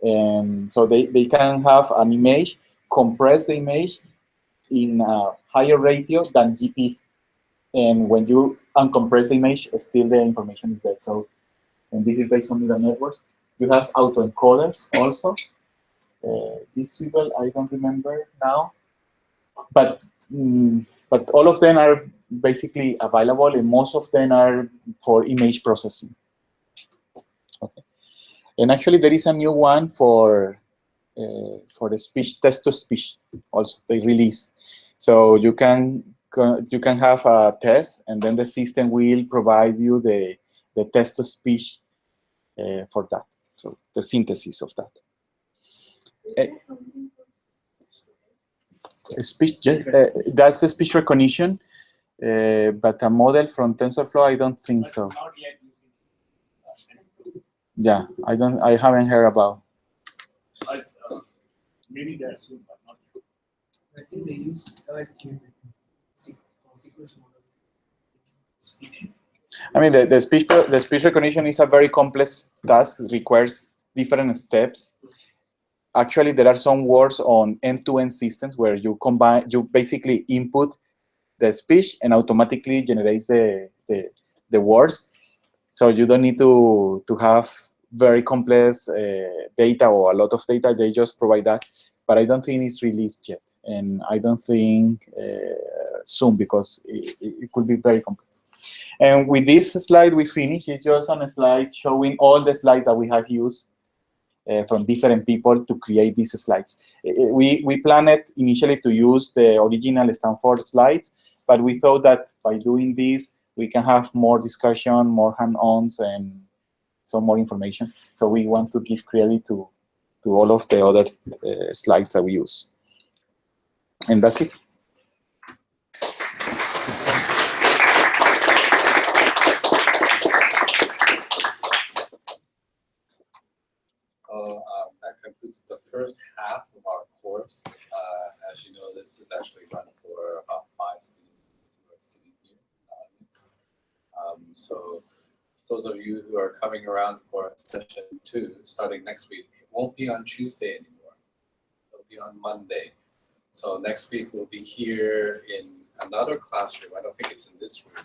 So they can have an image, compress the image in a higher ratio than GP. And when you uncompress the image, still the information is there. So, and this is based on neural networks. You have autoencoders also. This Swivel, I don't remember now. But all of them are basically available, and most of them are for image processing. Okay. And actually, there is a new one for the speech, text-to-speech also, they release. So you can have a test, and then the system will provide you the text-to-speech for that. So the synthesis of that. Speech, that's the speech recognition, but a model from TensorFlow, I don't think so. Yeah, I haven't heard about. Maybe that's soon, but not yet. I think they use sequence model speech. I mean, the speech recognition is a very complex task, requires different steps. Actually, there are some words on end-to-end systems where you basically input the speech and automatically generates the words. So you don't need to have very complex data or a lot of data. They just provide that. But I don't think it's released yet. And I don't think soon because it could be very complex. And with this slide, we finish. It's just on a slide showing all the slides that we have used from different people to create these slides. We planned initially to use the original Stanford slides, but we thought that by doing this, we can have more discussion, more hand-ons, and some more information. So we want to give credit to all of the other slides that we use. And that's it. That concludes the first half of our course. As you know, this is actually run for about 5 students who are sitting here in the audience. So those of you who are coming around for session 2, starting next week, it won't be on Tuesday anymore. It'll be on Monday. So next week we'll be here in another classroom. I don't think it's in this room.